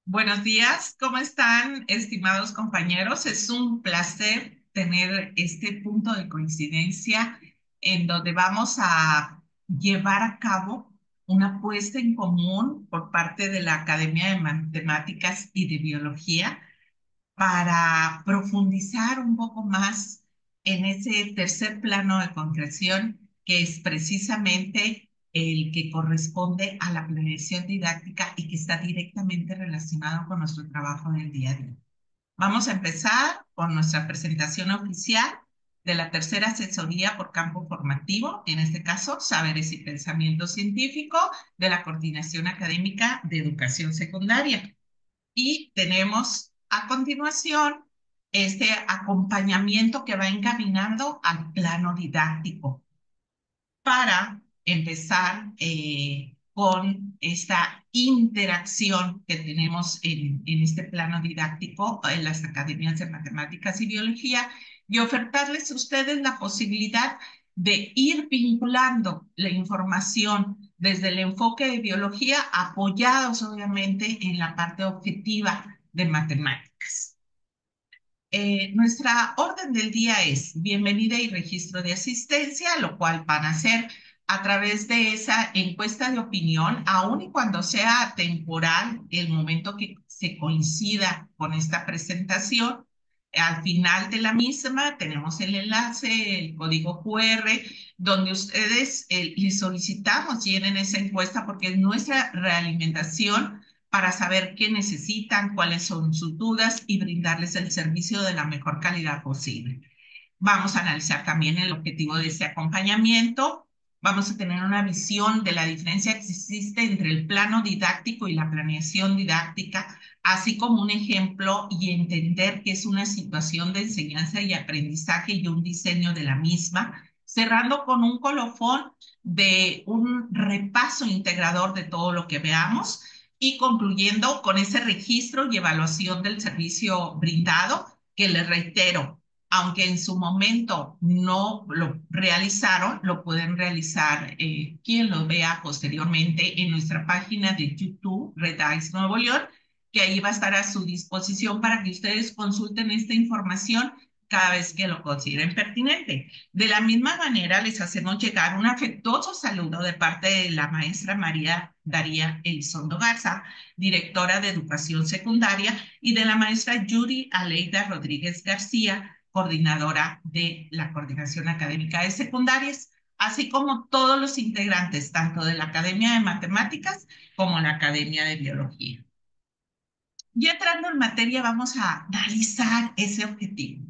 Buenos días, ¿cómo están, estimados compañeros? Es un placer tener este punto de coincidencia en donde vamos a llevar a cabo una puesta en común por parte de la Academia de Matemáticas y de Biología para profundizar un poco más en ese tercer plano de concreción que es precisamente el que corresponde a la planeación didáctica y que está directamente relacionado con nuestro trabajo en el día a día. Vamos a empezar con nuestra presentación oficial de la tercera asesoría por campo formativo, en este caso, Saberes y Pensamiento Científico de la Coordinación Académica de Educación Secundaria. Y tenemos a continuación este acompañamiento que va encaminando al plano didáctico para empezar con esta interacción que tenemos en este plano didáctico en las academias de matemáticas y biología y ofertarles a ustedes la posibilidad de ir vinculando la información desde el enfoque de biología, apoyados obviamente en la parte objetiva de matemáticas. Nuestra orden del día es bienvenida y registro de asistencia, lo cual van a hacer a través de esa encuesta de opinión, aun y cuando sea temporal el momento que se coincida con esta presentación. Al final de la misma tenemos el enlace, el código QR, donde ustedes les solicitamos llenen esa encuesta porque es nuestra realimentación para saber qué necesitan, cuáles son sus dudas y brindarles el servicio de la mejor calidad posible. Vamos a analizar también el objetivo de este acompañamiento. Vamos a tener una visión de la diferencia que existe entre el plano didáctico y la planeación didáctica, así como un ejemplo y entender que es una situación de enseñanza y aprendizaje y un diseño de la misma, cerrando con un colofón de un repaso integrador de todo lo que veamos y concluyendo con ese registro y evaluación del servicio brindado, que les reitero, aunque en su momento no lo realizaron, lo pueden realizar quien lo vea posteriormente en nuestra página de YouTube, Red Eyes Nuevo León, que ahí va a estar a su disposición para que ustedes consulten esta información cada vez que lo consideren pertinente. De la misma manera, les hacemos llegar un afectuoso saludo de parte de la maestra María Daría Elizondo Garza, directora de Educación Secundaria, y de la maestra Yuri Aleida Rodríguez García, coordinadora de la Coordinación Académica de Secundarias, así como todos los integrantes, tanto de la Academia de Matemáticas como la Academia de Biología. Ya entrando en materia, vamos a analizar ese objetivo.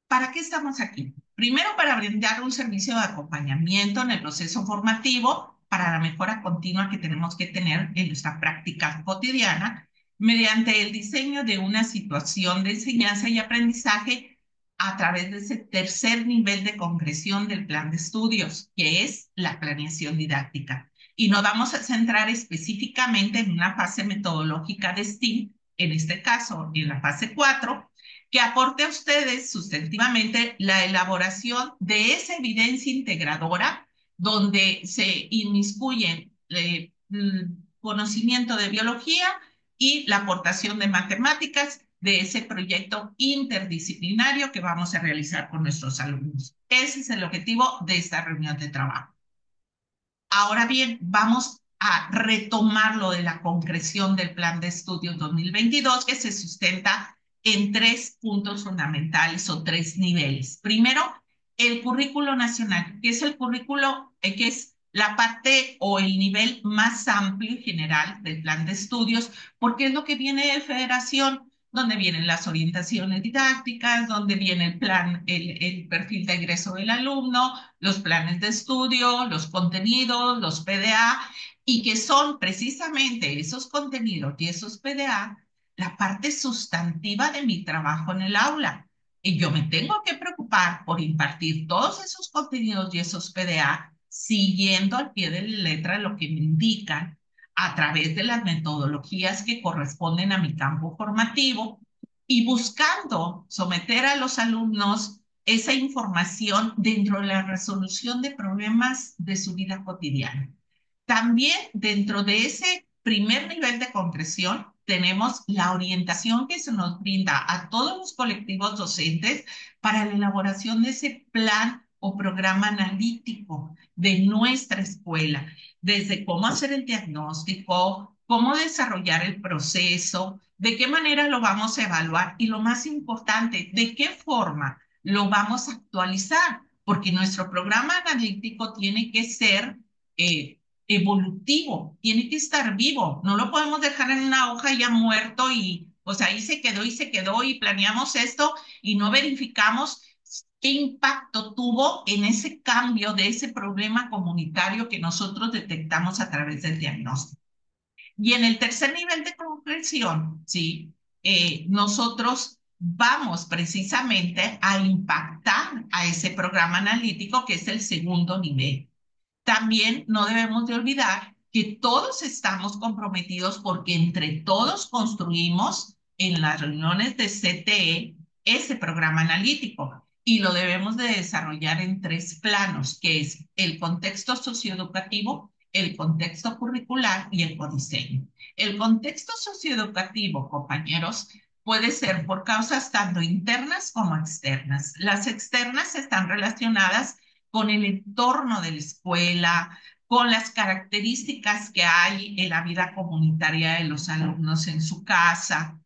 ¿Para qué estamos aquí? Primero, para brindar un servicio de acompañamiento en el proceso formativo para la mejora continua que tenemos que tener en nuestra práctica cotidiana, mediante el diseño de una situación de enseñanza y aprendizaje a través de ese tercer nivel de concreción del plan de estudios, que es la planeación didáctica. Y nos vamos a centrar específicamente en una fase metodológica de STEAM, en este caso en la fase 4, que aporte a ustedes sustantivamente la elaboración de esa evidencia integradora donde se inmiscuyen conocimiento de biología y la aportación de matemáticas de ese proyecto interdisciplinario que vamos a realizar con nuestros alumnos. Ese es el objetivo de esta reunión de trabajo. Ahora bien, vamos a retomar lo de la concreción del Plan de Estudios 2022, que se sustenta en tres puntos fundamentales o tres niveles. Primero, el currículo nacional, que es el currículo, que es la parte o el nivel más amplio y general del plan de estudios, porque es lo que viene de federación, donde vienen las orientaciones didácticas, donde viene el plan, el perfil de egreso del alumno, los planes de estudio, los contenidos, los PDA, y que son precisamente esos contenidos y esos PDA la parte sustantiva de mi trabajo en el aula. Y yo me tengo que preocupar por impartir todos esos contenidos y esos PDA siguiendo al pie de la letra lo que me indican a través de las metodologías que corresponden a mi campo formativo y buscando someter a los alumnos esa información dentro de la resolución de problemas de su vida cotidiana. También dentro de ese primer nivel de concreción, tenemos la orientación que se nos brinda a todos los colectivos docentes para la elaboración de ese plan o programa analítico de nuestra escuela, desde cómo hacer el diagnóstico, cómo desarrollar el proceso, de qué manera lo vamos a evaluar y lo más importante, de qué forma lo vamos a actualizar, porque nuestro programa analítico tiene que ser evolutivo, tiene que estar vivo, no lo podemos dejar en una hoja ya muerto y pues ahí se quedó y planeamos esto y no verificamos qué impacto tuvo en ese cambio de ese problema comunitario que nosotros detectamos a través del diagnóstico. Y en el tercer nivel de comprensión, ¿sí? Nosotros vamos precisamente a impactar a ese programa analítico que es el segundo nivel. También no debemos de olvidar que todos estamos comprometidos porque entre todos construimos en las reuniones de CTE ese programa analítico y lo debemos de desarrollar en tres planos, que es el contexto socioeducativo, el contexto curricular y el codiseño. El contexto socioeducativo, compañeros, puede ser por causas tanto internas como externas. Las externas están relacionadas con el entorno de la escuela, con las características que hay en la vida comunitaria de los alumnos en su casa,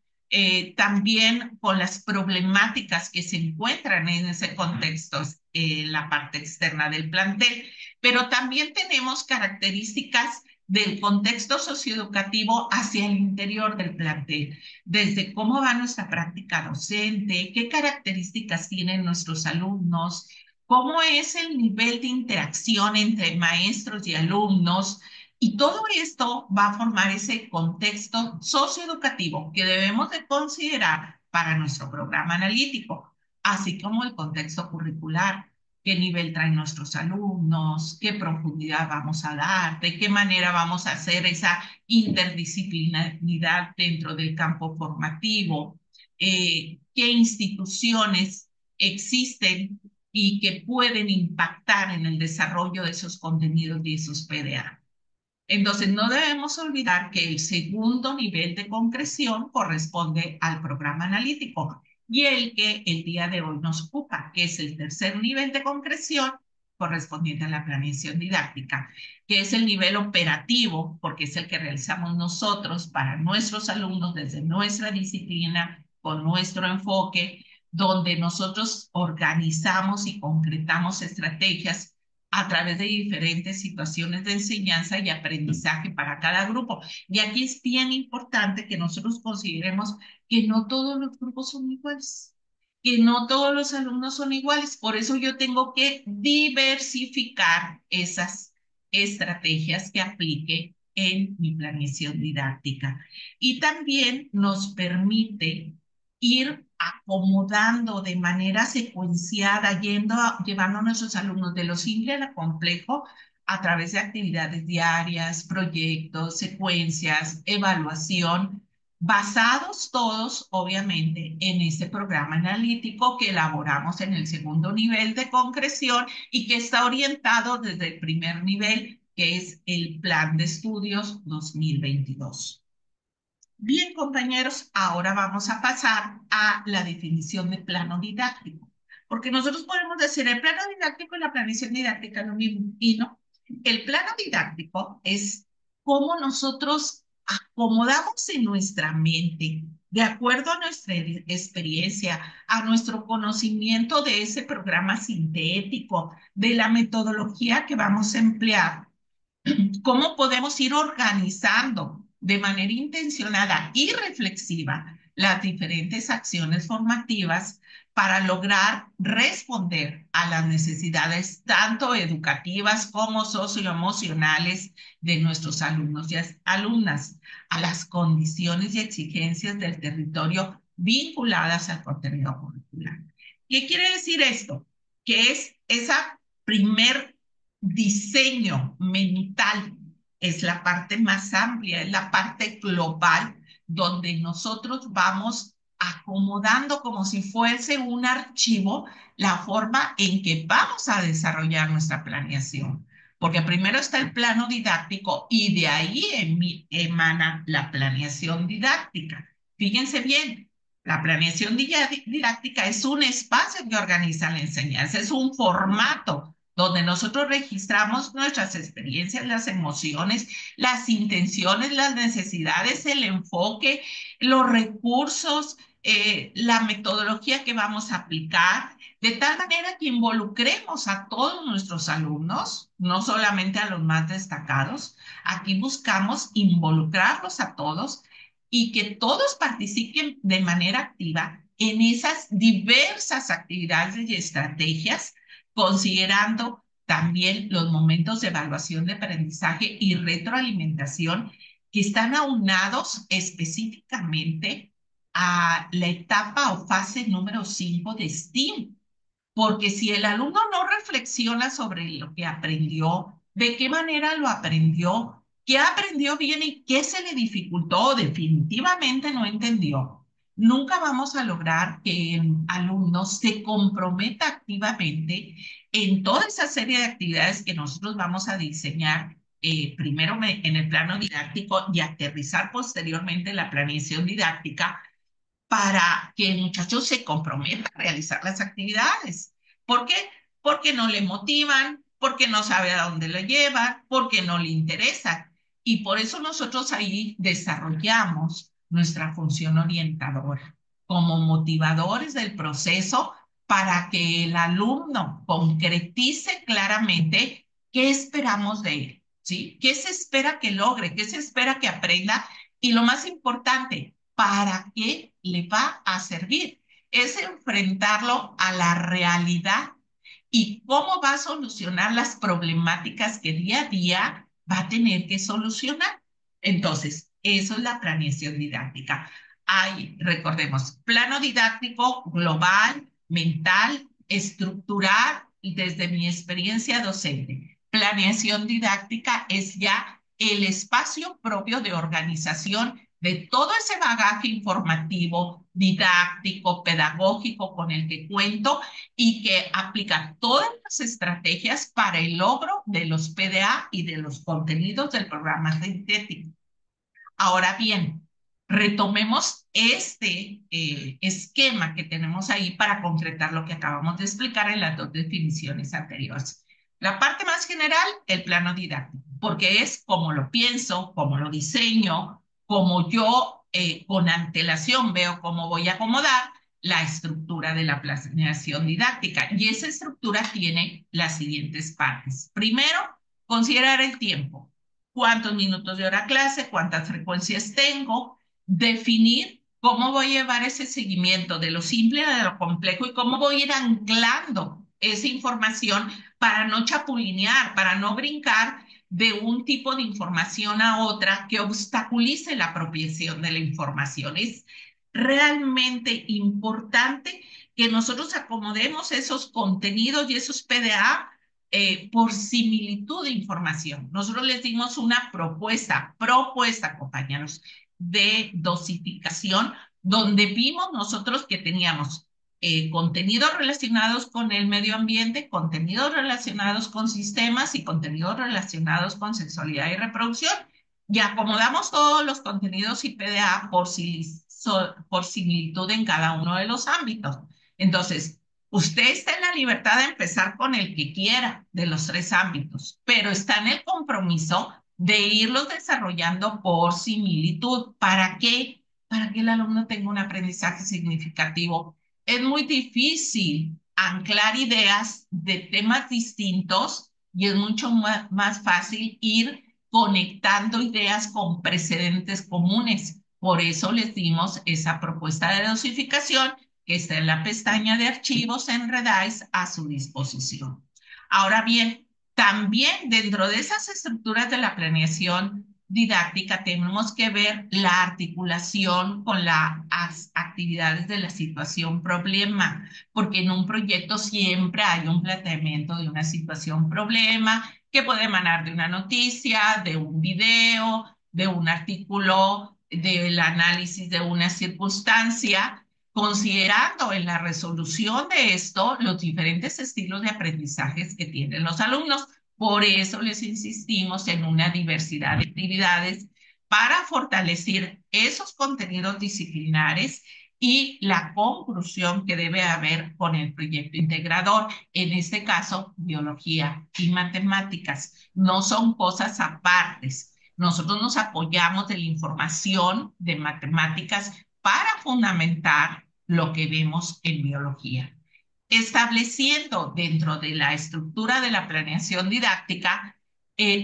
también con las problemáticas que se encuentran en ese contexto, la parte externa del plantel, pero también tenemos características del contexto socioeducativo hacia el interior del plantel, desde cómo va nuestra práctica docente, qué características tienen nuestros alumnos, cómo es el nivel de interacción entre maestros y alumnos. Y todo esto va a formar ese contexto socioeducativo que debemos de considerar para nuestro programa analítico, así como el contexto curricular, qué nivel traen nuestros alumnos, qué profundidad vamos a dar, de qué manera vamos a hacer esa interdisciplinaridad dentro del campo formativo, qué instituciones existen y que pueden impactar en el desarrollo de esos contenidos y esos PDA. Entonces, no debemos olvidar que el segundo nivel de concreción corresponde al programa analítico y el que el día de hoy nos ocupa, que es el tercer nivel de concreción correspondiente a la planeación didáctica, que es el nivel operativo, porque es el que realizamos nosotros para nuestros alumnos desde nuestra disciplina, con nuestro enfoque, donde nosotros organizamos y concretamos estrategias a través de diferentes situaciones de enseñanza y aprendizaje para cada grupo. Y aquí es bien importante que nosotros consideremos que no todos los grupos son iguales, que no todos los alumnos son iguales. Por eso yo tengo que diversificar esas estrategias que aplique en mi planeación didáctica. Y también nos permite ir acomodando de manera secuenciada, llevando a nuestros alumnos de lo simple a lo complejo a través de actividades diarias, proyectos, secuencias, evaluación, basados todos, obviamente, en ese programa analítico que elaboramos en el segundo nivel de concreción y que está orientado desde el primer nivel, que es el Plan de Estudios 2022. Bien, compañeros, ahora vamos a pasar a la definición de plano didáctico, porque nosotros podemos decir el plano didáctico y la planeación didáctica es lo mismo, y no. El plano didáctico es cómo nosotros acomodamos en nuestra mente, de acuerdo a nuestra experiencia, a nuestro conocimiento de ese programa sintético, de la metodología que vamos a emplear, cómo podemos ir organizando de manera intencionada y reflexiva las diferentes acciones formativas para lograr responder a las necesidades tanto educativas como socioemocionales de nuestros alumnos y alumnas, a las condiciones y exigencias del territorio vinculadas al contenido curricular. ¿Qué quiere decir esto? Que es esa primer diseño mental, es la parte más amplia, es la parte global, donde nosotros vamos acomodando como si fuese un archivo la forma en que vamos a desarrollar nuestra planeación. porque primero está el plano didáctico y de ahí emana la planeación didáctica. Fíjense bien, la planeación didáctica es un espacio que organiza la enseñanza, es un formato donde nosotros registramos nuestras experiencias, las emociones, las intenciones, las necesidades, el enfoque, los recursos, la metodología que vamos a aplicar, de tal manera que involucremos a todos nuestros alumnos, no solamente a los más destacados. Aquí buscamos involucrarlos a todos y que todos participen de manera activa en esas diversas actividades y estrategias, considerando también los momentos de evaluación de aprendizaje y retroalimentación que están aunados específicamente a la etapa o fase número 5 de STEAM. Porque si el alumno no reflexiona sobre lo que aprendió, de qué manera lo aprendió, qué aprendió bien y qué se le dificultó o definitivamente no entendió, nunca vamos a lograr que el alumno se comprometa activamente en toda esa serie de actividades que nosotros vamos a diseñar, primero en el plano didáctico y aterrizar posteriormente en la planeación didáctica, para que el muchacho se comprometa a realizar las actividades. ¿Por qué? Porque no le motivan, porque no sabe a dónde lo llevan, porque no le interesa. Y por eso nosotros ahí desarrollamos nuestra función orientadora como motivadores del proceso para que el alumno concretice claramente qué esperamos de él, ¿sí? ¿Qué se espera que logre? ¿Qué se espera que aprenda? Y lo más importante, ¿para qué le va a servir? Es enfrentarlo a la realidad y cómo va a solucionar las problemáticas que día a día va a tener que solucionar. Entonces, eso es la planeación didáctica. Hay, recordemos, plano didáctico global, mental, estructural y desde mi experiencia docente. Planeación didáctica es ya el espacio propio de organización de todo ese bagaje informativo, didáctico, pedagógico con el que cuento y que aplica todas las estrategias para el logro de los PDA y de los contenidos del programa sintético. Ahora bien, retomemos este esquema que tenemos ahí para concretar lo que acabamos de explicar en las dos definiciones anteriores. La parte más general, el plano didáctico, porque es como lo pienso, como lo diseño, como yo con antelación veo cómo voy a acomodar la estructura de la planeación didáctica. Y esa estructura tiene las siguientes partes. Primero, considerar el tiempo, cuántos minutos de hora clase, cuántas frecuencias tengo, definir cómo voy a llevar ese seguimiento de lo simple a lo complejo y cómo voy a ir anclando esa información para no chapulinear, para no brincar de un tipo de información a otra que obstaculice la apropiación de la información. Es realmente importante que nosotros acomodemos esos contenidos y esos PDA por similitud de información. Nosotros les dimos una propuesta, compañeros, de dosificación, donde vimos nosotros que teníamos contenidos relacionados con el medio ambiente, contenidos relacionados con sistemas y contenidos relacionados con sexualidad y reproducción. Y acomodamos todos los contenidos IPDA por similitud en cada uno de los ámbitos. Entonces, usted está en la libertad de empezar con el que quiera de los tres ámbitos, pero está en el compromiso de irlos desarrollando por similitud. ¿Para qué? Para que el alumno tenga un aprendizaje significativo. Es muy difícil anclar ideas de temas distintos y es mucho más fácil ir conectando ideas con precedentes comunes. Por eso les dimos esa propuesta de dosificación que está en la pestaña de archivos en Redis a su disposición. Ahora bien, también dentro de esas estructuras de la planeación didáctica tenemos que ver la articulación con las actividades de la situación problema, porque en un proyecto siempre hay un planteamiento de una situación problema que puede emanar de una noticia, de un video, de un artículo, del análisis de una circunstancia, considerando en la resolución de esto los diferentes estilos de aprendizajes que tienen los alumnos. Por eso les insistimos en una diversidad de actividades para fortalecer esos contenidos disciplinares y la conclusión que debe haber con el proyecto integrador, en este caso, biología y matemáticas. No son cosas apartes. Nosotros nos apoyamos de la información de matemáticas para fundamentar lo que vemos en biología, estableciendo dentro de la estructura de la planeación didáctica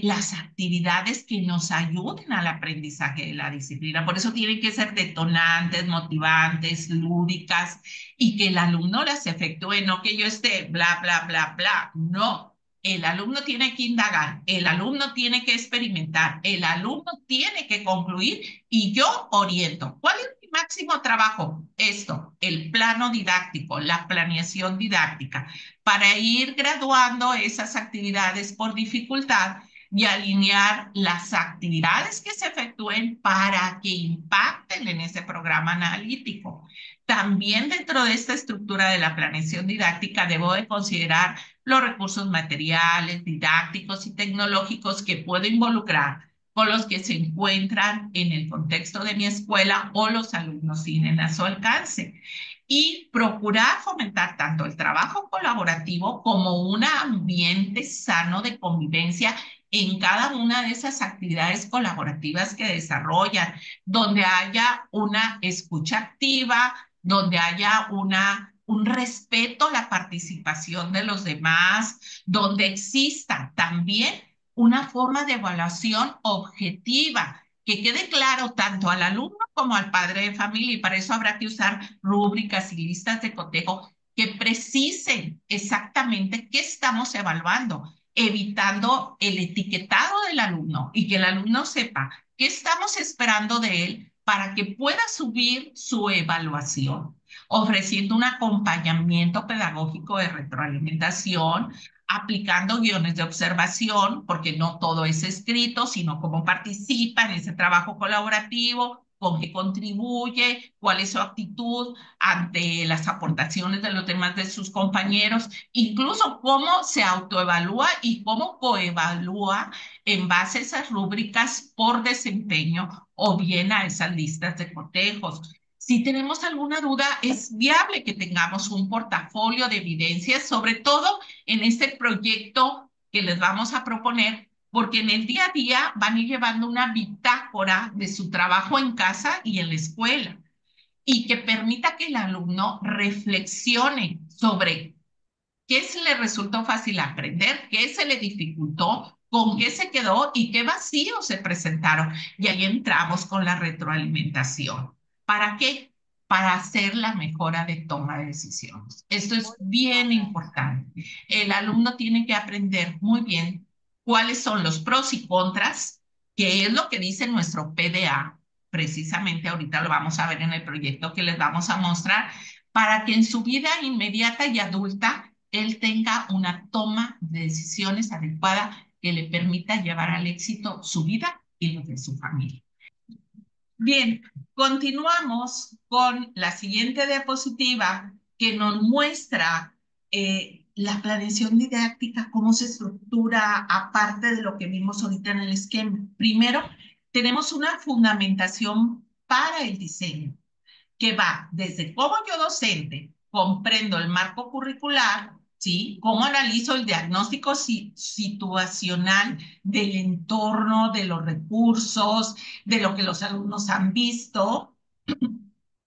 las actividades que nos ayuden al aprendizaje de la disciplina. Por eso tienen que ser detonantes, motivantes, lúdicas y que el alumno las efectúe, no que yo esté bla, bla, bla, bla. No, el alumno tiene que indagar, el alumno tiene que experimentar, el alumno tiene que concluir y yo oriento. ¿Cuál es mi máximo trabajo? Esto, el plano didáctico, la planeación didáctica, para ir graduando esas actividades por dificultad y alinear las actividades que se efectúen para que impacten en ese programa analítico. También dentro de esta estructura de la planeación didáctica debo de considerar los recursos materiales, didácticos y tecnológicos que puedo involucrar con los que se encuentran en el contexto de mi escuela o los alumnos tienen a su alcance. Y procurar fomentar tanto el trabajo colaborativo como un ambiente sano de convivencia en cada una de esas actividades colaborativas que desarrollan, donde haya una escucha activa, donde haya un respeto a la participación de los demás, donde exista también una forma de evaluación objetiva, que quede claro tanto al alumno como al padre de familia, y para eso habrá que usar rúbricas y listas de cotejo que precisen exactamente qué estamos evaluando, evitando el etiquetado del alumno y que el alumno sepa qué estamos esperando de él para que pueda subir su evaluación, ofreciendo un acompañamiento pedagógico de retroalimentación, aplicando guiones de observación, porque no todo es escrito, sino cómo participa en ese trabajo colaborativo, con qué contribuye, cuál es su actitud ante las aportaciones de los demás de sus compañeros, incluso cómo se autoevalúa y cómo coevalúa en base a esas rúbricas por desempeño o bien a esas listas de cotejos. Si tenemos alguna duda, es viable que tengamos un portafolio de evidencias, sobre todo en este proyecto que les vamos a proponer, porque en el día a día van a ir llevando una bitácora de su trabajo en casa y en la escuela, y que permita que el alumno reflexione sobre qué se le resultó fácil aprender, qué se le dificultó, con qué se quedó y qué vacíos se presentaron. Y ahí entramos con la retroalimentación. ¿Para qué? Para hacer la mejora de toma de decisiones. Esto es bien importante. El alumno tiene que aprender muy bien cuáles son los pros y contras, que es lo que dice nuestro PDA. Precisamente ahorita lo vamos a ver en el proyecto que les vamos a mostrar, para que en su vida inmediata y adulta él tenga una toma de decisiones adecuada que le permita llevar al éxito su vida y los de su familia. Bien, continuamos con la siguiente diapositiva que nos muestra la planeación didáctica, cómo se estructura, aparte de lo que vimos ahorita en el esquema. Primero, tenemos una fundamentación para el diseño, que va desde cómo yo docente comprendo el marco curricular, ¿sí? Cómo analizo el diagnóstico situacional del entorno, de los recursos, de lo que los alumnos han visto,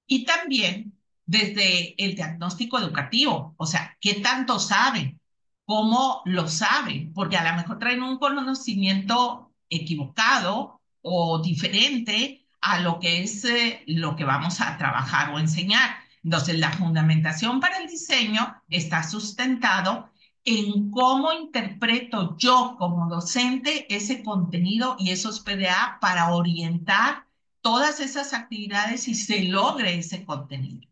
y también desde el diagnóstico educativo, o sea, qué tanto saben, cómo lo saben, porque a lo mejor traen un conocimiento equivocado o diferente a lo que es lo que vamos a trabajar o enseñar. Entonces, la fundamentación para el diseño está sustentado en cómo interpreto yo como docente ese contenido y esos PDA para orientar todas esas actividades y se logre ese contenido.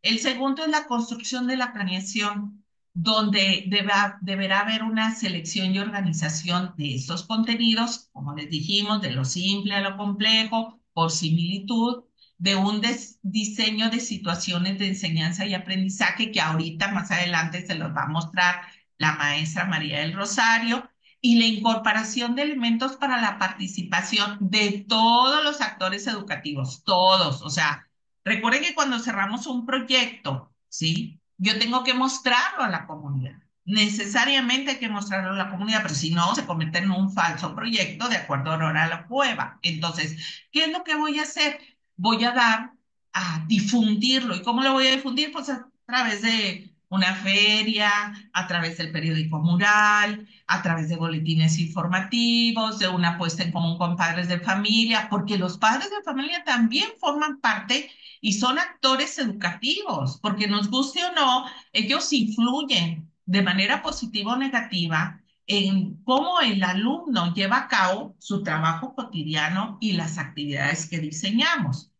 El segundo es la construcción de la planeación, donde deberá haber una selección y organización de estos contenidos, como les dijimos, de lo simple a lo complejo, por similitud, de un diseño de situaciones de enseñanza y aprendizaje que ahorita más adelante se los va a mostrar la maestra María del Rosario, y la incorporación de elementos para la participación de todos los actores educativos, todos. O sea, recuerden que cuando cerramos un proyecto, ¿sí? Yo tengo que mostrarlo a la comunidad. Necesariamente hay que mostrarlo a la comunidad, pero si no, se convierte en un falso proyecto de acuerdo ahora a la prueba. Entonces, ¿qué es lo que voy a hacer? Voy a dar a difundirlo. ¿Y cómo lo voy a difundir? Pues a través de una feria, a través del periódico mural, a través de boletines informativos, de una puesta en común con padres de familia, porque los padres de familia también forman parte y son actores educativos, porque nos guste o no, ellos influyen de manera positiva o negativa en cómo el alumno lleva a cabo su trabajo cotidiano y las actividades que diseñamos.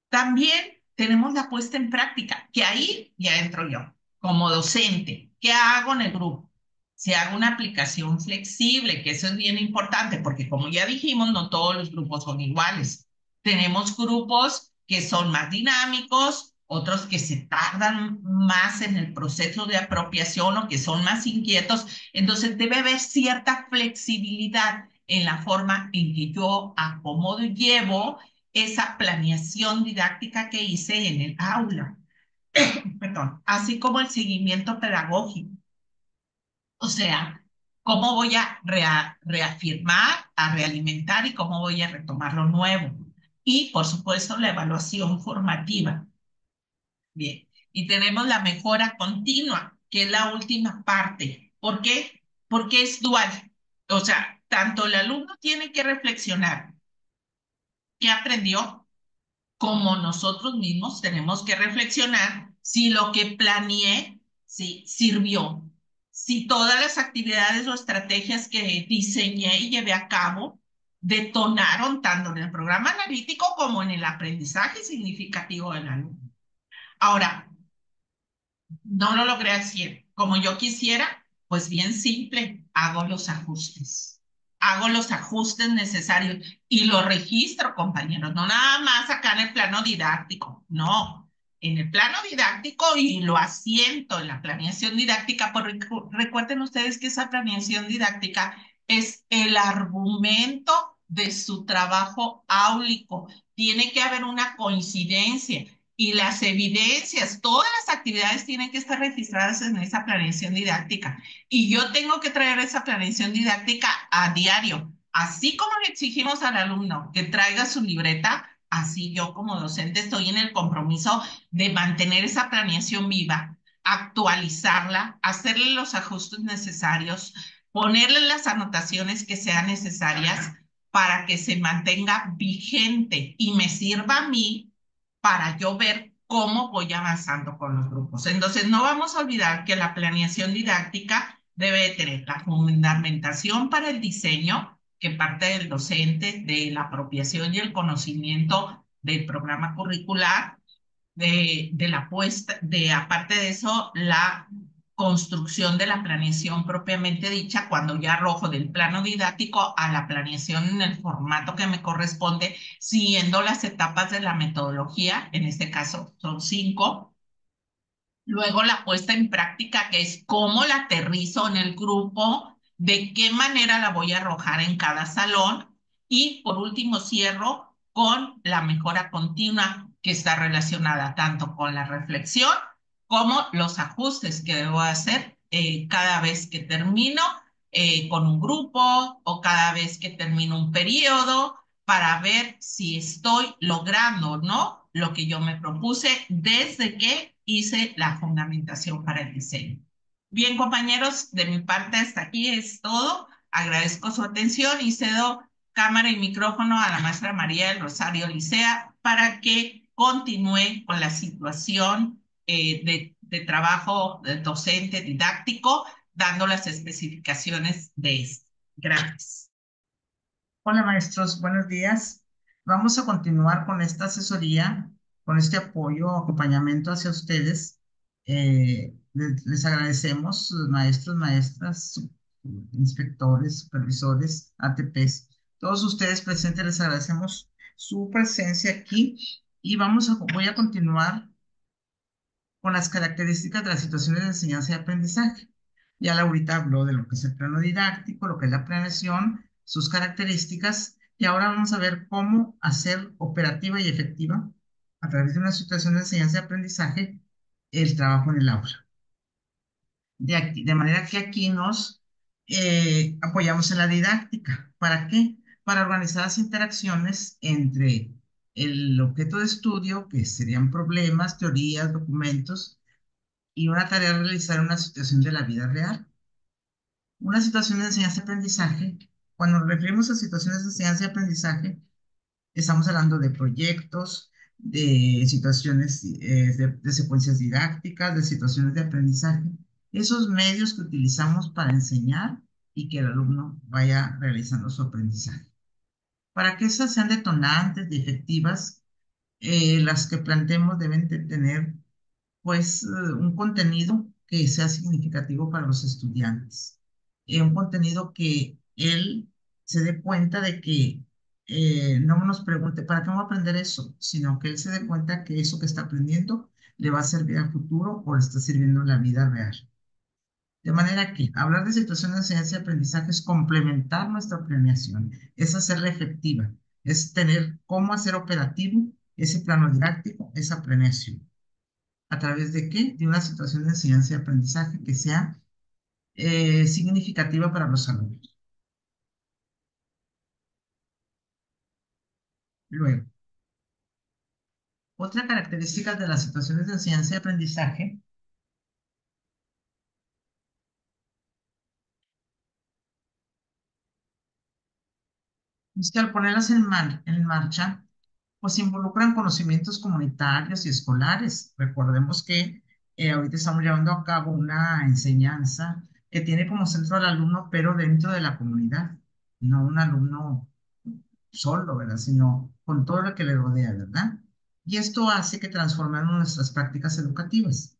También tenemos la puesta en práctica, que ahí ya entro yo, como docente. ¿Qué hago en el grupo? Si hago una aplicación flexible, que eso es bien importante, porque como ya dijimos, no todos los grupos son iguales. Tenemos grupos que son más dinámicos, otros que se tardan más en el proceso de apropiación o que son más inquietos. Entonces debe haber cierta flexibilidad en la forma en que yo acomodo y llevo esa planeación didáctica que hice en el aula, perdón, así como el seguimiento pedagógico. O sea, cómo voy a reafirmar, a realimentar y cómo voy a retomar lo nuevo. Y, por supuesto, la evaluación formativa. Bien. Y tenemos la mejora continua, que es la última parte. ¿Por qué? Porque es dual. O sea, tanto el alumno tiene que reflexionar qué aprendió, como nosotros mismos tenemos que reflexionar si lo que planeé, si sirvió, si todas las actividades o estrategias que diseñé y llevé a cabo detonaron tanto en el programa analítico como en el aprendizaje significativo del alumno. Ahora, no lo logré así como yo quisiera, pues bien simple, hago los ajustes. Hago los ajustes necesarios y lo registro, compañeros, no nada más acá en el plano didáctico, no, en el plano didáctico y lo asiento en la planeación didáctica, porque recuerden ustedes que esa planeación didáctica es el argumento de su trabajo áulico. Tiene que haber una coincidencia y las evidencias, todas las actividades tienen que estar registradas en esa planeación didáctica. Y yo tengo que traer esa planeación didáctica a diario. Así como le exigimos al alumno que traiga su libreta, así yo como docente estoy en el compromiso de mantener esa planeación viva, actualizarla, hacerle los ajustes necesarios, ponerle las anotaciones que sean necesarias para que se mantenga vigente y me sirva a mí para yo ver cómo voy avanzando con los grupos. Entonces, no vamos a olvidar que la planeación didáctica debe tener la fundamentación para el diseño, que parte del docente, de la apropiación y el conocimiento del programa curricular, de la puesta, de aparte de eso, la construcción de la planeación propiamente dicha, cuando ya arrojo del plano didáctico a la planeación en el formato que me corresponde, siguiendo las etapas de la metodología, en este caso son 5. Luego la puesta en práctica, que es cómo la aterrizo en el grupo, de qué manera la voy a arrojar en cada salón. Y por último cierro con la mejora continua, que está relacionada tanto con la reflexión como los ajustes que debo hacer cada vez que termino con un grupo o cada vez que termino un periodo para ver si estoy logrando o no lo que yo me propuse desde que hice la fundamentación para el diseño. Bien, compañeros, de mi parte hasta aquí es todo. Agradezco su atención y cedo cámara y micrófono a la maestra María del Rosario Licea para que continúe con la situación de trabajo docente didáctico, dando las especificaciones de esto. Gracias. Hola maestros, buenos días. Vamos a continuar con esta asesoría, con este apoyo, acompañamiento hacia ustedes. Les agradecemos, maestros, maestras, inspectores, supervisores, ATPs, todos ustedes presentes, les agradecemos su presencia aquí y voy a continuar con las características de las situaciones de enseñanza y aprendizaje. Ya Laurita habló de lo que es el plano didáctico, lo que es la planeación, sus características, y ahora vamos a ver cómo hacer operativa y efectiva a través de una situación de enseñanza y aprendizaje el trabajo en el aula. De manera que aquí nos apoyamos en la didáctica. ¿Para qué? Para organizar las interacciones entre el objeto de estudio, que serían problemas, teorías, documentos, y una tarea a realizar en una situación de la vida real. Una situación de enseñanza-aprendizaje, cuando nos referimos a situaciones de enseñanza y aprendizaje, estamos hablando de proyectos, de situaciones, de secuencias didácticas, de situaciones de aprendizaje, esos medios que utilizamos para enseñar y que el alumno vaya realizando su aprendizaje. Para que esas sean detonantes y efectivas, las que planteemos deben de tener pues un contenido que sea significativo para los estudiantes. Un contenido que él se dé cuenta de que no nos pregunte, ¿para qué voy a aprender eso? Sino que él se dé cuenta que eso que está aprendiendo le va a servir a futuro o le está sirviendo en la vida real. De manera que hablar de situaciones de enseñanza y aprendizaje es complementar nuestra planeación, es hacerla efectiva, es tener cómo hacer operativo ese plano didáctico, esa planeación. ¿A través de qué? De una situación de enseñanza y aprendizaje que sea significativa para los alumnos. Luego, otra característica de las situaciones de enseñanza y aprendizaje es que al ponerlas en marcha, pues involucran conocimientos comunitarios y escolares. Recordemos que ahorita estamos llevando a cabo una enseñanza que tiene como centro al alumno, pero dentro de la comunidad, no un alumno solo, ¿verdad? Sino con todo lo que le rodea, ¿verdad? Y esto hace que transformemos nuestras prácticas educativas.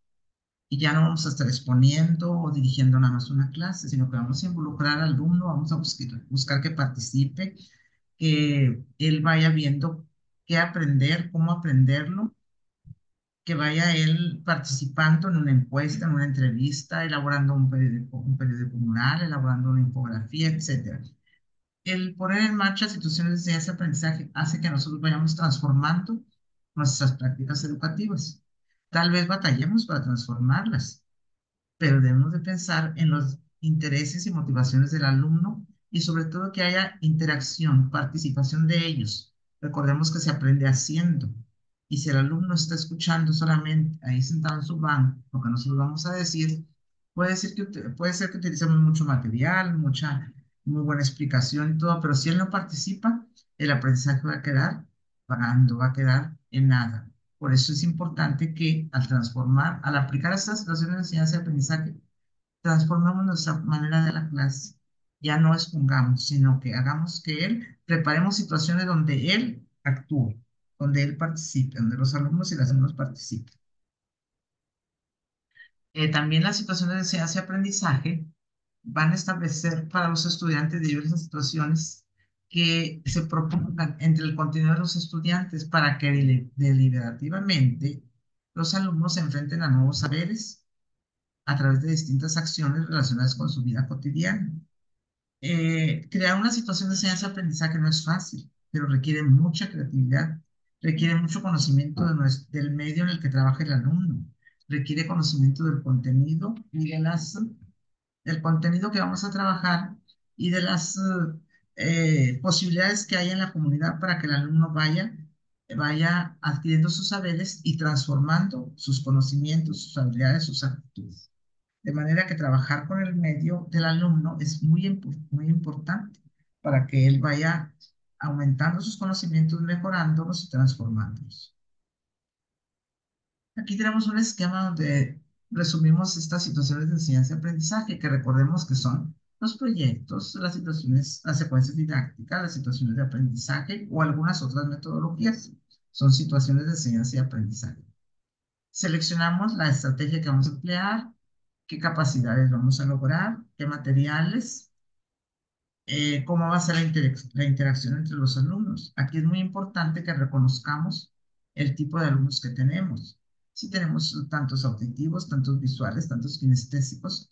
Y ya no vamos a estar exponiendo o dirigiendo nada más una clase, sino que vamos a involucrar al alumno, vamos a buscar que participe, que él vaya viendo qué aprender, cómo aprenderlo, que vaya él participando en una encuesta, en una entrevista, elaborando un periódico mural, elaborando una infografía, etcétera. El poner en marcha situaciones de enseñanza y aprendizaje hace que nosotros vayamos transformando nuestras prácticas educativas. Tal vez batallemos para transformarlas, pero debemos de pensar en los intereses y motivaciones del alumno y sobre todo que haya interacción, participación de ellos. Recordemos que se aprende haciendo. Y si el alumno está escuchando solamente ahí sentado en su banco, lo que nosotros vamos a decir, puede ser que utilicemos mucho material, mucha, muy buena explicación y todo, pero si él no participa, el aprendizaje va a quedar pagando, va a quedar en nada. Por eso es importante que al aplicar estas situaciones de enseñanza y aprendizaje, transformemos nuestra manera de la clase. Ya no expongamos, sino que hagamos que él, preparemos situaciones donde él actúe, donde él participe, donde los alumnos y las alumnas participen. También las situaciones de enseñanza y aprendizaje van a establecer para los estudiantes diversas situaciones que se propongan entre el contenido de los estudiantes para que deliberativamente los alumnos se enfrenten a nuevos saberes a través de distintas acciones relacionadas con su vida cotidiana. Crear una situación de enseñanza-aprendizaje no es fácil, pero requiere mucha creatividad, requiere mucho conocimiento del medio en el que trabaja el alumno, requiere conocimiento del contenido y del contenido que vamos a trabajar y de las posibilidades que hay en la comunidad para que el alumno vaya adquiriendo sus saberes y transformando sus conocimientos, sus habilidades, sus actitudes. De manera que trabajar con el medio del alumno es muy importante para que él vaya aumentando sus conocimientos, mejorándolos y transformándolos. Aquí tenemos un esquema donde resumimos estas situaciones de enseñanza y aprendizaje, que recordemos que son los proyectos, las situaciones, las secuencias didácticas, las situaciones de aprendizaje o algunas otras metodologías. Son situaciones de enseñanza y aprendizaje. Seleccionamos la estrategia que vamos a emplear, qué capacidades vamos a lograr, qué materiales, cómo va a ser la interacción entre los alumnos. Aquí es muy importante que reconozcamos el tipo de alumnos que tenemos. Si tenemos tantos auditivos, tantos visuales, tantos kinestésicos,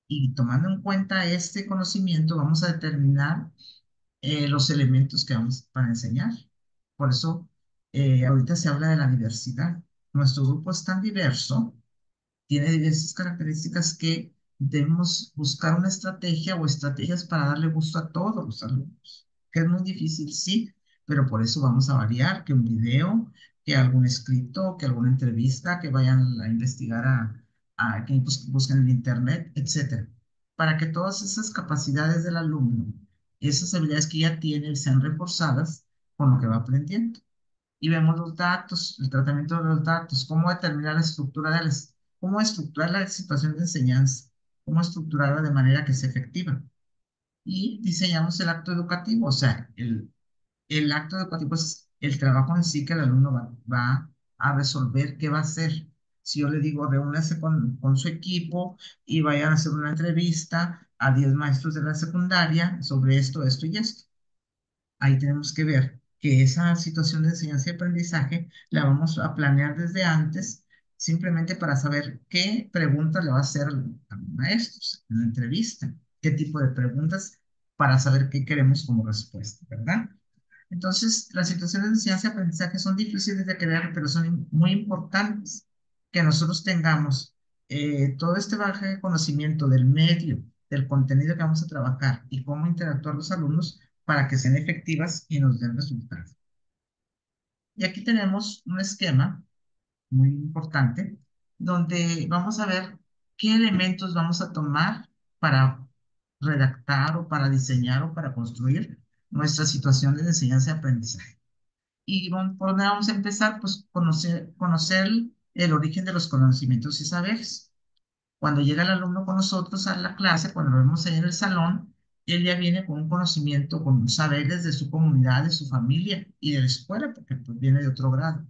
Y tomando en cuenta este conocimiento, vamos a determinar los elementos que vamos para enseñar. Por eso, ahorita se habla de la diversidad. Nuestro grupo es tan diverso, tiene diversas características que debemos buscar una estrategia o estrategias para darle gusto a todos los alumnos, que es muy difícil, sí, pero por eso vamos a variar, que un video, que algún escrito, que alguna entrevista, que vayan a investigar a que busquen en internet, etcétera, para que todas esas capacidades del alumno, esas habilidades que ya tiene, sean reforzadas con lo que va aprendiendo. Y vemos los datos, el tratamiento de los datos, cómo determinar la estructura cómo estructurar la situación de enseñanza, cómo estructurarla de manera que sea efectiva. Y diseñamos el acto educativo, o sea, el acto educativo es el trabajo en sí que el alumno va a resolver qué va a hacer. Si yo le digo, reúnase con su equipo y vayan a hacer una entrevista a 10 maestros de la secundaria sobre esto, esto y esto. Ahí tenemos que ver que esa situación de enseñanza y aprendizaje la vamos a planear desde antes, simplemente para saber qué preguntas le va a hacer a los maestros en la entrevista, qué tipo de preguntas para saber qué queremos como respuesta, ¿verdad? Entonces, las situaciones de enseñanza y aprendizaje son difíciles de crear, pero son muy importantes que nosotros tengamos todo este bagaje de conocimiento del medio, del contenido que vamos a trabajar y cómo interactuar los alumnos para que sean efectivas y nos den resultados. Y aquí tenemos un esquema muy importante donde vamos a ver qué elementos vamos a tomar para redactar o para diseñar o para construir nuestra situación de enseñanza y aprendizaje. Y por dónde vamos a empezar, pues conocer el origen de los conocimientos y saberes. Cuando llega el alumno con nosotros a la clase, cuando lo vemos ahí en el salón, él ya viene con un conocimiento, con saberes de su comunidad, de su familia y de la escuela, porque pues, viene de otro grado.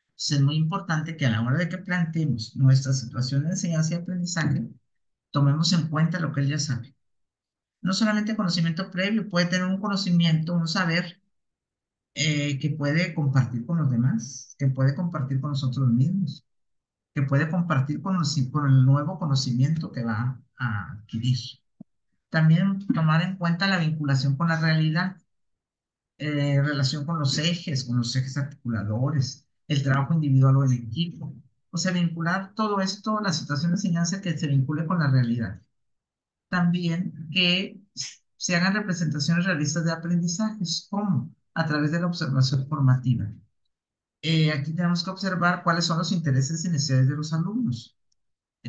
Entonces, es muy importante que a la hora de que planteemos nuestra situación de enseñanza y aprendizaje, tomemos en cuenta lo que él ya sabe. No solamente conocimiento previo, puede tener un conocimiento, un saber que puede compartir con los demás, que puede compartir con nosotros mismos, que puede compartir con el nuevo conocimiento que va a adquirir. También tomar en cuenta la vinculación con la realidad, relación con los ejes articuladores, el trabajo individual o en equipo. O sea, vincular todo esto, la situación de enseñanza que se vincule con la realidad. También que se hagan representaciones realistas de aprendizajes, ¿cómo? A través de la observación formativa. Aquí tenemos que observar cuáles son los intereses y necesidades de los alumnos.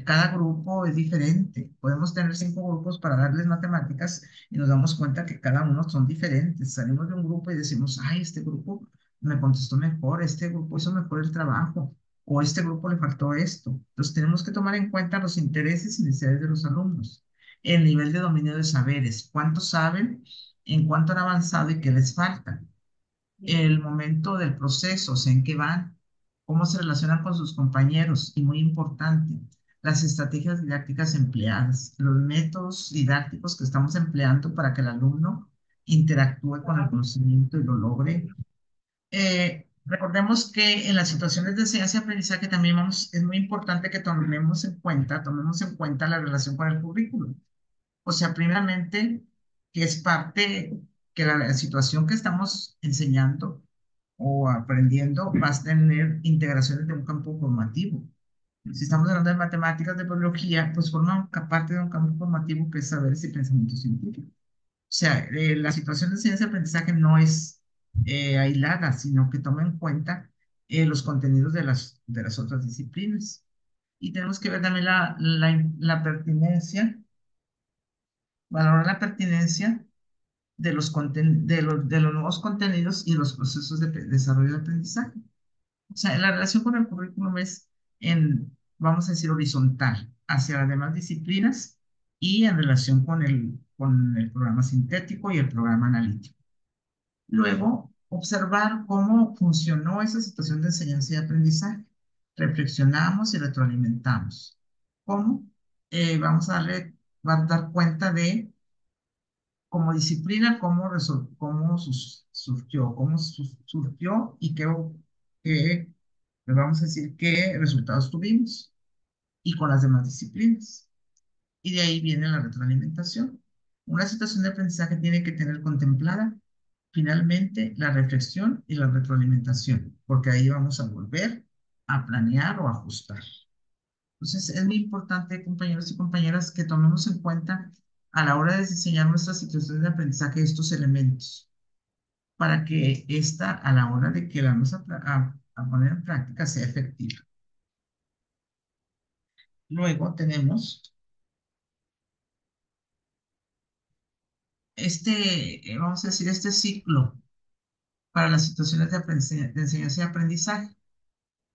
Cada grupo es diferente. Podemos tener 5 grupos para darles matemáticas y nos damos cuenta que cada uno son diferentes. Salimos de un grupo y decimos, ay, este grupo me contestó mejor, este grupo hizo mejor el trabajo, o este grupo le faltó esto. Entonces tenemos que tomar en cuenta los intereses y necesidades de los alumnos. El nivel de dominio de saberes, cuánto saben, en cuánto han avanzado y qué les falta, el momento del proceso, o sea, en qué van, cómo se relacionan con sus compañeros y muy importante, las estrategias didácticas empleadas, los métodos didácticos que estamos empleando para que el alumno interactúe con el conocimiento y lo logre. Recordemos que en las situaciones de enseñanza y aprendizaje también es muy importante que tomemos en cuenta la relación con el currículum. O sea, primeramente, que es parte, que la situación que estamos enseñando o aprendiendo va a tener integraciones de un campo formativo. Si estamos hablando de matemáticas, de biología, pues forma parte de un campo formativo que es saberes y pensamiento científico. O sea, la situación de ciencia y aprendizaje no es aislada, sino que toma en cuenta los contenidos de las otras disciplinas. Y tenemos que ver también la pertinencia, valorar la pertinencia de los nuevos contenidos y los procesos de desarrollo de aprendizaje. O sea, la relación con el currículum es vamos a decir, horizontal hacia las demás disciplinas y en relación con el programa sintético y el programa analítico. Luego, observar cómo funcionó esa situación de enseñanza y aprendizaje. Reflexionamos y retroalimentamos. ¿Cómo? Va a dar cuenta de como disciplina, cómo surgió y qué, vamos a decir, qué resultados tuvimos y con las demás disciplinas. y de ahí viene la retroalimentación. Una situación de aprendizaje tiene que tener contemplada finalmente la reflexión y la retroalimentación, porque ahí vamos a volver a planear o ajustar. Entonces, es muy importante, compañeros y compañeras, que tomemos en cuenta a la hora de diseñar nuestras situaciones de aprendizaje estos elementos, para que esta, a la hora de que la vamos a poner en práctica, sea efectiva. Luego tenemos vamos a decir, este ciclo para las situaciones de enseñanza y aprendizaje.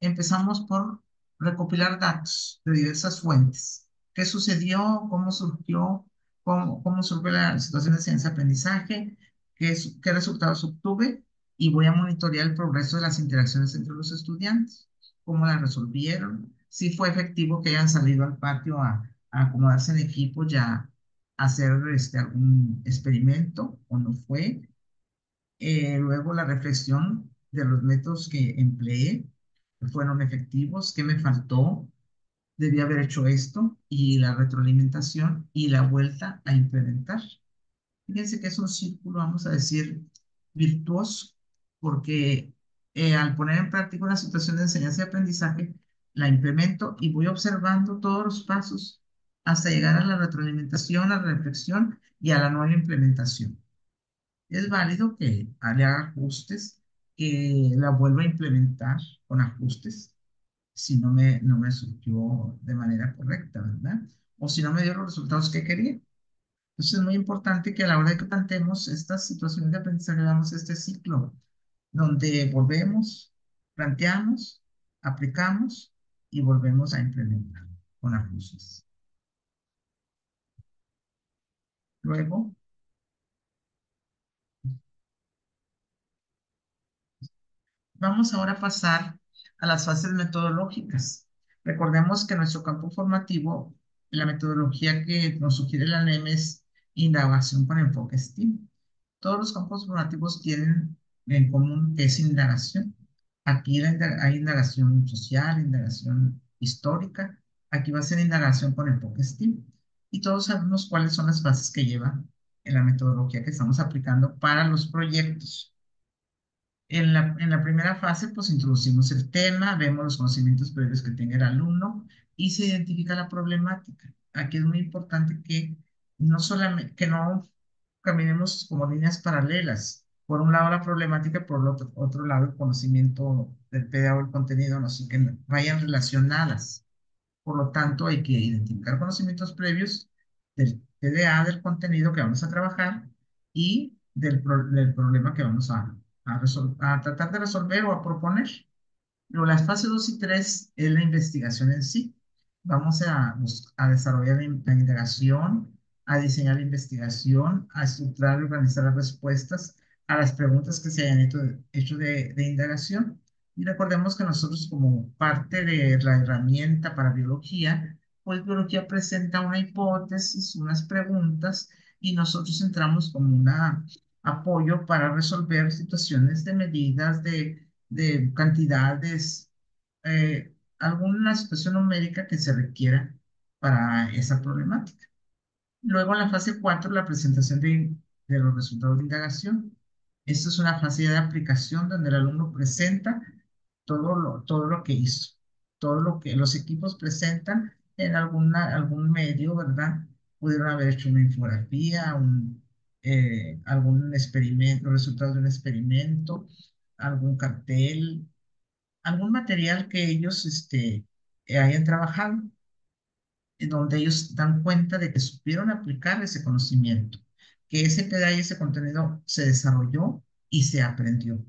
Empezamos por recopilar datos de diversas fuentes. ¿Qué sucedió? ¿Cómo surgió? ¿Cómo surgió la situación de enseñanza y aprendizaje? ¿Qué resultados obtuve? Y voy a monitorear el progreso de las interacciones entre los estudiantes. ¿Cómo la resolvieron? Si fue efectivo que hayan salido al patio a acomodarse en equipo ya a hacer algún experimento o no fue. Luego la reflexión de los métodos que empleé fueron efectivos, qué me faltó, debí haber hecho esto, y la retroalimentación y la vuelta a implementar. Fíjense que es un círculo, vamos a decir, virtuoso, porque al poner en práctica una situación de enseñanza y aprendizaje, la implemento y voy observando todos los pasos hasta llegar a la retroalimentación, a la reflexión y a la nueva implementación. Es válido que le haga ajustes, que la vuelva a implementar con ajustes, si no me surgió de manera correcta, ¿verdad? O si no me dio los resultados que quería. Entonces es muy importante que a la hora de que planteemos estas situaciones de aprendizaje, hagamos este ciclo, donde volvemos, planteamos, aplicamos y volvemos a implementar con ajustes. Luego, vamos ahora a pasar a las fases metodológicas. Recordemos que nuestro campo formativo, la metodología que nos sugiere la NEM es indagación con enfoque STEAM. Todos los campos formativos tienen en común que es indagación. Aquí hay indagación social, indagación histórica. Aquí va a ser indagación con enfoque STEAM. Y todos sabemos cuáles son las bases que lleva en la metodología que estamos aplicando para los proyectos. En la primera fase, pues introducimos el tema, vemos los conocimientos previos que tenga el alumno y se identifica la problemática. Aquí es muy importante que no solamente, que no caminemos como líneas paralelas. Por un lado la problemática, por el otro lado el conocimiento del PDA o el contenido, no sé, que vayan relacionadas. Por lo tanto, hay que identificar conocimientos previos del TDA, del contenido que vamos a trabajar y del problema que vamos a tratar de resolver o a proponer. Pero las fases 2 y 3 es la investigación en sí. Vamos a desarrollar la indagación, a diseñar la investigación, a estructurar y organizar las respuestas a las preguntas que se hayan hecho de indagación. Y recordemos que nosotros como parte de la herramienta para biología, pues biología presenta una hipótesis, unas preguntas, y nosotros entramos como un apoyo para resolver situaciones de medidas de cantidades, alguna situación numérica que se requiera para esa problemática. Luego, en la fase 4 la presentación de los resultados de indagación. Esta es una fase de aplicación donde el alumno presenta todo lo que hizo, todo lo que los equipos presentan en algún medio, ¿verdad? Pudieron haber hecho una infografía, algún experimento, resultados de un experimento, algún cartel, algún material que ellos hayan trabajado, en donde ellos dan cuenta de que supieron aplicar ese conocimiento, que ese pedazo y ese contenido se desarrolló y se aprendió.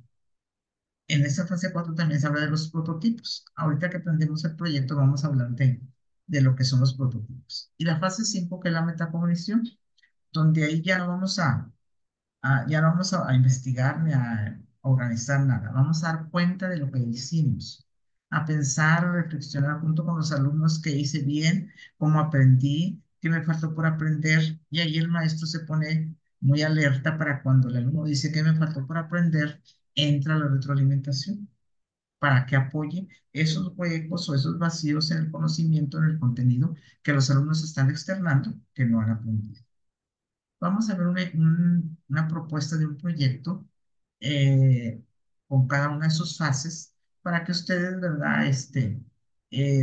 En esta fase 4 también se habla de los prototipos. Ahorita que aprendemos el proyecto vamos a hablar de lo que son los prototipos. Y la fase 5 que es la metacognición, donde ahí ya no vamos a investigar ni a organizar nada, vamos a dar cuenta de lo que hicimos, a pensar, a reflexionar junto con los alumnos qué hice bien, cómo aprendí, qué me faltó por aprender, y ahí el maestro se pone muy alerta para cuando el alumno dice qué me faltó por aprender, entra la retroalimentación para que apoye esos huecos o esos vacíos en el conocimiento, en el contenido que los alumnos están externando, que no han aprendido. Vamos a ver una propuesta de un proyecto eh, con cada una de sus fases para que ustedes, ¿verdad?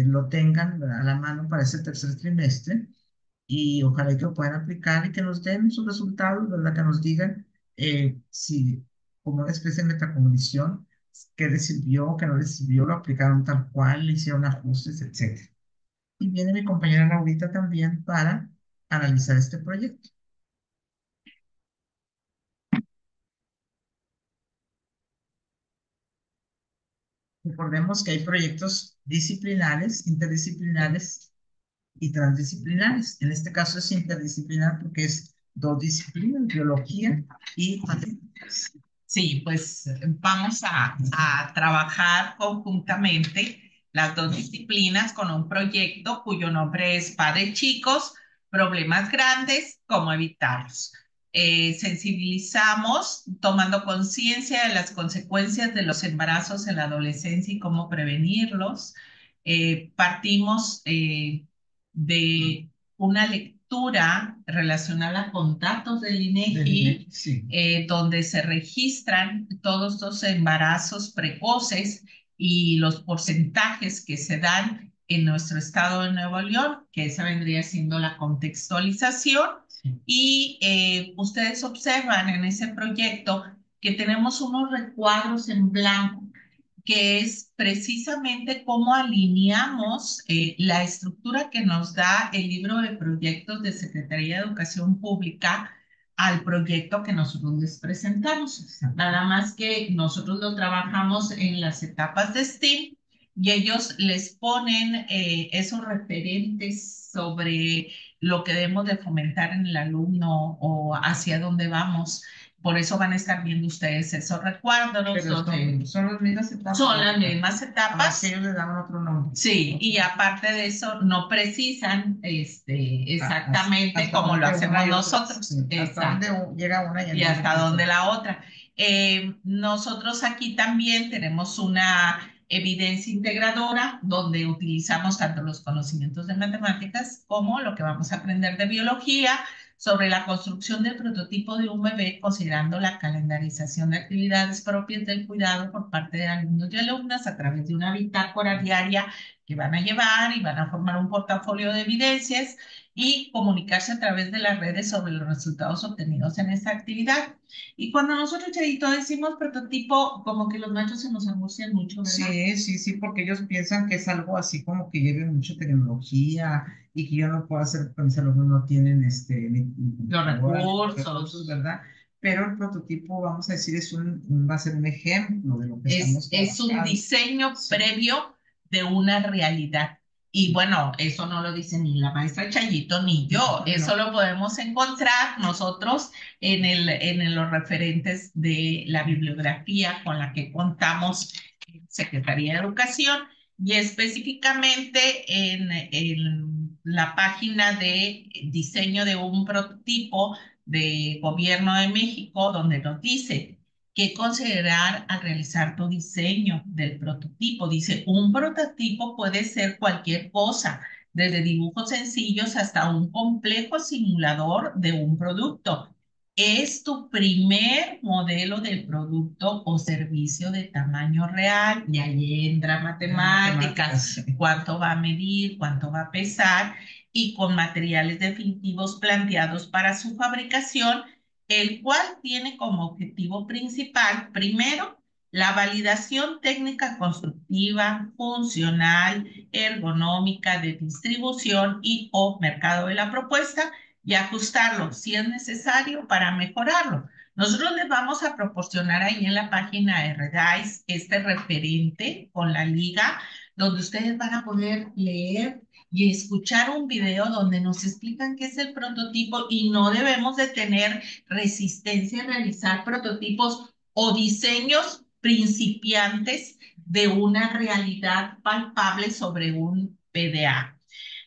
Lo tengan, ¿verdad?, a la mano para ese tercer trimestre y ojalá que lo puedan aplicar y que nos den sus resultados, ¿verdad? Que nos digan si, como una especie de metacognición, qué les sirvió, qué no les sirvió, lo aplicaron tal cual, le hicieron ajustes, etcétera. Y viene mi compañera Laurita también para analizar este proyecto. Recordemos que hay proyectos disciplinares, interdisciplinares y transdisciplinares. En este caso es interdisciplinar porque es dos disciplinas, biología y matemáticas. Sí, pues vamos a trabajar conjuntamente las dos disciplinas con un proyecto cuyo nombre es Padres Chicos, Problemas Grandes, ¿Cómo Evitarlos? Sensibilizamos tomando conciencia de las consecuencias de los embarazos en la adolescencia y cómo prevenirlos. Partimos de una lectura relacionada con datos del INEGI, Sí. donde se registran todos los embarazos precoces y los porcentajes que se dan en nuestro estado de Nuevo León, que esa vendría siendo la contextualización. Y ustedes observan en ese proyecto que tenemos unos recuadros en blanco que es precisamente cómo alineamos la estructura que nos da el libro de proyectos de Secretaría de Educación Pública al proyecto que nosotros les presentamos. Nada más que nosotros lo trabajamos en las etapas de STEAM y ellos les ponen esos referentes sobre lo que debemos de fomentar en el alumno o hacia dónde vamos. Por eso van a estar viendo ustedes esos recuerdos. Pero son las mismas etapas. Son las mismas etapas. Ellos le dan otro nombre. Sí, y aparte de eso, no precisan exactamente hasta cómo lo hacemos nosotros. nosotros. Sí, hasta dónde llega una y hasta dónde la otra. Nosotros aquí también tenemos una evidencia integradora donde utilizamos tanto los conocimientos de matemáticas como lo que vamos a aprender de biología sobre la construcción del prototipo de un bebé, considerando la calendarización de actividades propias del cuidado por parte de alumnos y alumnas a través de una bitácora diaria que van a llevar y van a formar un portafolio de evidencias y comunicarse a través de las redes sobre los resultados obtenidos en esta actividad. Y cuando nosotros, Chayito, decimos prototipo, como que los machos se nos angustian mucho, ¿verdad? Sí, porque ellos piensan que es algo así como que lleve mucha tecnología y que yo no puedo hacer, pues mis alumnos no tienen los recursos, ¿verdad? Pero el prototipo, vamos a decir, va a ser un ejemplo de lo que estamos es un diseño previo de una realidad. Y bueno, eso no lo dice ni la maestra Chayito ni yo, eso lo podemos encontrar nosotros en los referentes de la bibliografía con la que contamos en Secretaría de Educación y específicamente en la página de diseño de un prototipo de Gobierno de México, donde nos dice qué considerar al realizar tu diseño del prototipo. Dice, un prototipo puede ser cualquier cosa, desde dibujos sencillos hasta un complejo simulador de un producto. Es tu primer modelo del producto o servicio de tamaño real y ahí entra matemáticas, cuánto va a medir, cuánto va a pesar y con materiales definitivos planteados para su fabricación, el cual tiene como objetivo principal, primero, la validación técnica constructiva, funcional, ergonómica, de distribución y o mercado de la propuesta y ajustarlo si es necesario para mejorarlo. Nosotros les vamos a proporcionar ahí en la página de Redais este referente con la liga donde ustedes van a poder leer y escuchar un video donde nos explican qué es el prototipo y no debemos de tener resistencia a realizar prototipos o diseños principiantes de una realidad palpable sobre un PDA.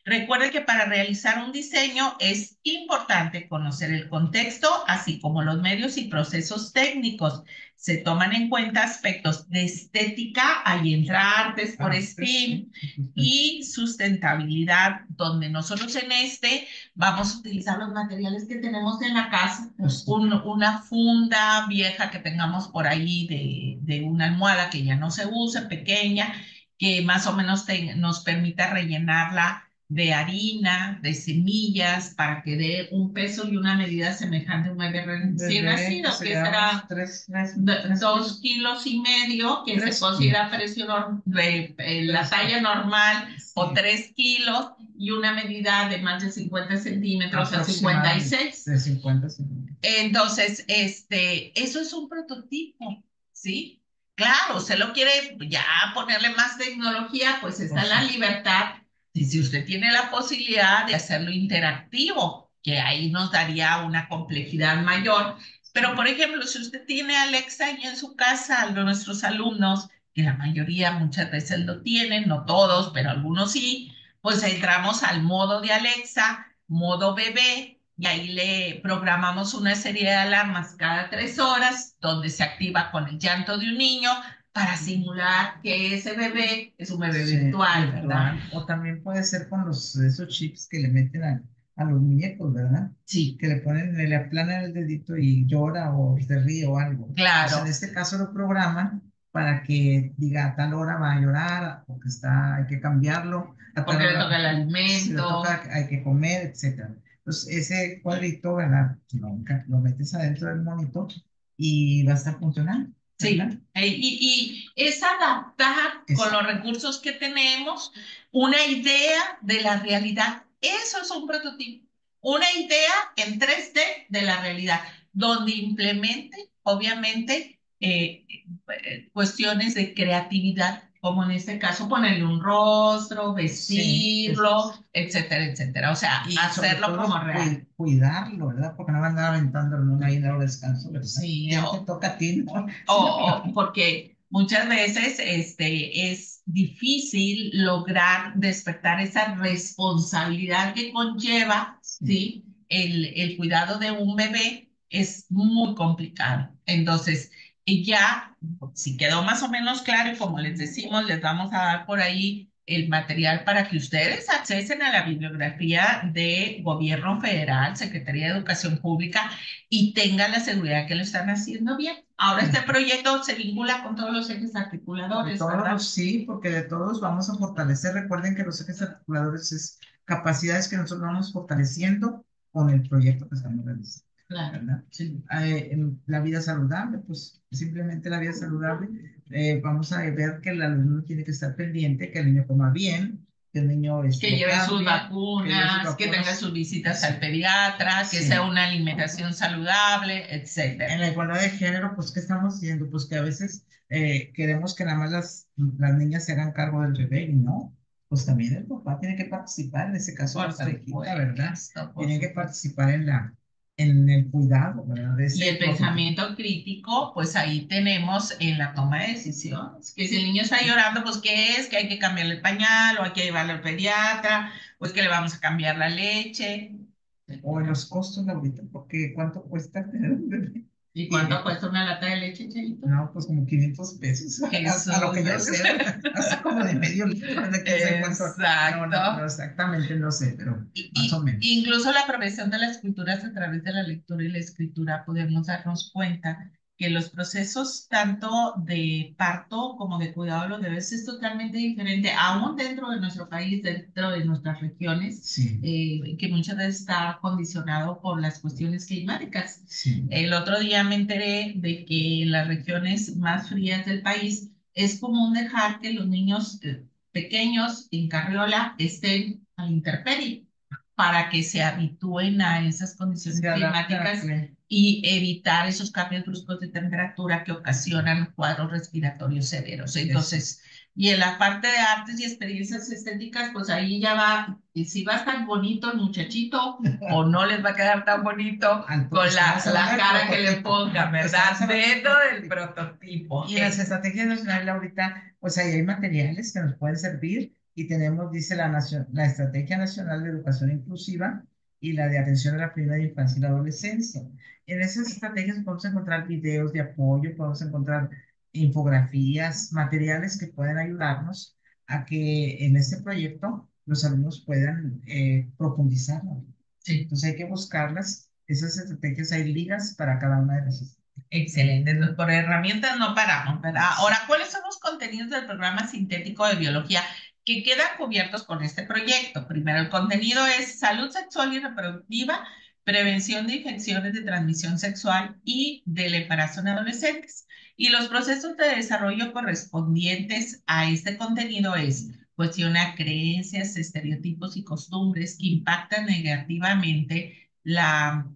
Recuerde que para realizar un diseño es importante conocer el contexto, así como los medios y procesos técnicos. Se toman en cuenta aspectos de estética, ahí entra artes por STEAM y sustentabilidad, donde nosotros en este vamos a utilizar los materiales que tenemos en la casa, una funda vieja que tengamos por ahí de una almohada que ya no se usa, pequeña, que más o menos nos permita rellenarla de harina, de semillas, para que dé un peso y una medida semejante a un bebé recién nacido, que será 2,5 kilos, que se considera precio la talla normal, o 3 kilos, y una medida de más de 50 centímetros a 56. De 50 centímetros. Entonces, eso es un prototipo, ¿sí? Claro, usted lo quiere ya ponerle más tecnología, pues está en la libertad. Y si usted tiene la posibilidad de hacerlo interactivo, que ahí nos daría una complejidad mayor. Pero, por ejemplo, si usted tiene Alexa ahí en su casa, nuestros alumnos, que la mayoría muchas veces lo tienen, no todos, pero algunos sí, pues entramos al modo de Alexa, modo bebé, y ahí le programamos una serie de alarmas cada 3 horas, donde se activa con el llanto de un niño para simular que ese bebé es un bebé virtual, ¿verdad? O también puede ser con esos chips que le meten a los muñecos, ¿verdad? Sí. Que le ponen, le aplanan el dedito y llora o se ríe o algo. Claro. Pues en este caso lo programan para que diga a tal hora va a llorar, porque hay que cambiarlo, porque le toca el alimento, si le toca, hay que comer, etcétera. Entonces ese cuadrito, ¿verdad? Lo metes adentro del monitor y va a estar funcionando. Sí, y es adaptar con los recursos que tenemos una idea de la realidad. Eso es un prototipo, una idea en 3D de la realidad, donde implemente, obviamente, cuestiones de creatividad, como en este caso ponerle un rostro, vestirlo, sí, etcétera, etcétera. O sea, y hacerlo como real. Cuidarlo, ¿verdad? Porque no van a andar aventando el mundo ahí en el descanso, ¿verdad? Sí, ya te toca a ti, ¿no? Porque muchas veces es difícil lograr despertar esa responsabilidad que conlleva, ¿sí? El cuidado de un bebé es muy complicado. Entonces, ya, si quedó más o menos claro, y como les decimos, les vamos a dar por ahí el material para que ustedes accesen a la bibliografía de Gobierno Federal, Secretaría de Educación Pública, y tengan la seguridad que lo están haciendo bien. Ahora este proyecto se vincula con todos los ejes articuladores, ¿verdad? Sí, porque de todos vamos a fortalecer. Recuerden que los ejes articuladores es capacidades que nosotros vamos fortaleciendo con el proyecto que estamos realizando. Claro, ¿verdad? sí. En la vida saludable, pues simplemente la vida saludable, vamos a ver que el alumno tiene que estar pendiente, que el niño coma bien, que el niño que lleve sus vacunas, que tenga sus visitas al pediatra, que sea una alimentación saludable, etcétera. En la igualdad de género, pues, ¿qué estamos haciendo? Pues que a veces queremos que nada más las niñas se hagan cargo del bebé y no. Pues también el papá tiene que participar, en ese caso, la parejita, ¿verdad? Tiene que participar en el cuidado, ¿verdad? Y el pensamiento crítico, pues ahí tenemos en la toma de decisiones, que si el niño está llorando, pues ¿qué es? Que hay que cambiarle el pañal, o hay que llevarlo al pediatra, pues que le vamos a cambiar la leche. O en los costos, Laurita, porque ¿cuánto cuesta tener un bebé? ¿Y cuánto cuesta una lata de leche, Cheito? No, pues como 500 pesos. A lo que yo sé, así como de medio litro, de que sé cuánto. Exacto. No, exactamente no sé, pero más o menos. Incluso la progresión de las culturas a través de la lectura y la escritura, podemos darnos cuenta que los procesos tanto de parto como de cuidado de los bebés es totalmente diferente, aún dentro de nuestro país, dentro de nuestras regiones, sí. Que muchas veces está condicionado por las cuestiones climáticas. Sí. El otro día me enteré de que en las regiones más frías del país es común dejar que los niños pequeños en carriola estén a la intemperie para que se habitúen a esas condiciones climáticas y evitar esos cambios bruscos de temperatura que ocasionan cuadros respiratorios severos. Entonces, y en la parte de artes y experiencias estéticas, pues ahí ya va, y si va a estar bonito el muchachito o no les va a quedar tan bonito con la cara que le pongan, ¿verdad? Dentro del prototipo. Y las estrategias nacionales ahorita, pues ahí hay materiales que nos pueden servir y tenemos, dice la Estrategia Nacional de Educación Inclusiva y la de Atención a la Primera Infancia y la Adolescencia. En esas estrategias podemos encontrar videos de apoyo, podemos encontrar infografías, materiales que pueden ayudarnos a que en este proyecto los alumnos puedan profundizar, ¿no? Sí. Entonces hay que buscarlas, esas estrategias, hay ligas para cada una de las. Excelente, entonces, por herramientas no paramos, ¿verdad? Ahora, ¿cuáles son los contenidos del programa sintético de biología que quedan cubiertos con este proyecto? Primero, el contenido es salud sexual y reproductiva, prevención de infecciones de transmisión sexual y del embarazo en adolescentes. Y los procesos de desarrollo correspondientes a este contenido es cuestiona creencias, estereotipos y costumbres que impactan negativamente la.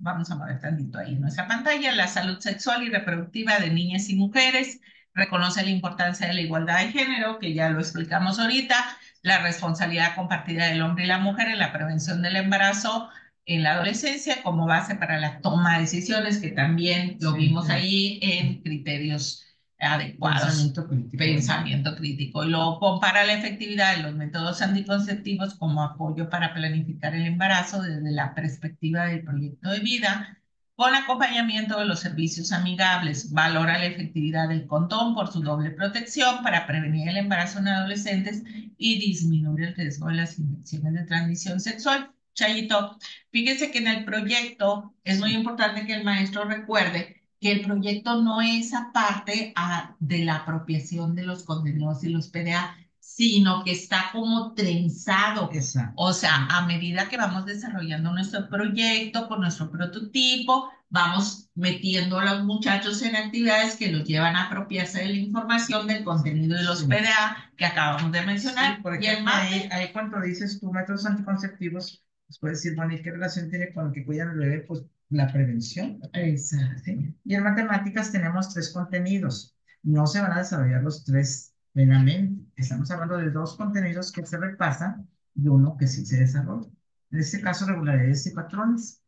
Vamos a mover tantito ahí en nuestra pantalla, la salud sexual y reproductiva de niñas y mujeres, reconoce la importancia de la igualdad de género, que ya lo explicamos ahorita, la responsabilidad compartida del hombre y la mujer en la prevención del embarazo en la adolescencia como base para la toma de decisiones, que también lo vimos ahí en criterios adecuados. Pensamiento crítico. Pensamiento crítico. Y luego compara la efectividad de los métodos anticonceptivos como apoyo para planificar el embarazo desde la perspectiva del proyecto de vida, con acompañamiento de los servicios amigables. Valora la efectividad del condón por su doble protección para prevenir el embarazo en adolescentes y disminuir el riesgo de las infecciones de transmisión sexual. Chayito, fíjese que en el proyecto es muy importante que el maestro recuerde que el proyecto no es aparte de la apropiación de los contenidos y los PDA, sino que está como trenzado. Exacto. O sea, a medida que vamos desarrollando nuestro proyecto con nuestro prototipo, vamos metiendo a los muchachos en actividades que los llevan a apropiarse de la información, del contenido de los PDA que acabamos de mencionar. Sí, por y el ejemplo, MAPE, ahí cuando dices tú métodos anticonceptivos, pues puedes decir, bueno, ¿y qué relación tiene con el que cuidan al bebé? Pues la prevención. exacto. ¿Sí? Y en matemáticas tenemos tres contenidos. No se van a desarrollar los tres plenamente. Estamos hablando de dos contenidos que se repasan y uno que sí se desarrolla. En este caso, regularidades y patrones,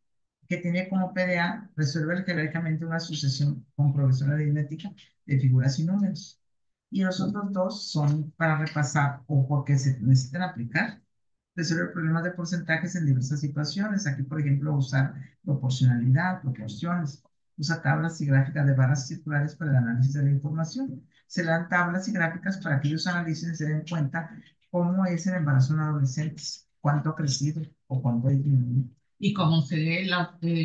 que tiene como PDA, resuelve algebraicamente una sucesión con progresión aritmética de figuras y números. Y los otros dos son para repasar o porque se necesitan aplicar, resolver problemas de porcentajes en diversas situaciones. Aquí, por ejemplo, usar proporcionalidad, proporciones. Usa tablas y gráficas de barras circulares para el análisis de la información. Se le dan tablas y gráficas para que ellos analicen y se den cuenta cómo es el embarazo en adolescentes, cuánto ha crecido o cuánto ha disminuido. Y como ustedes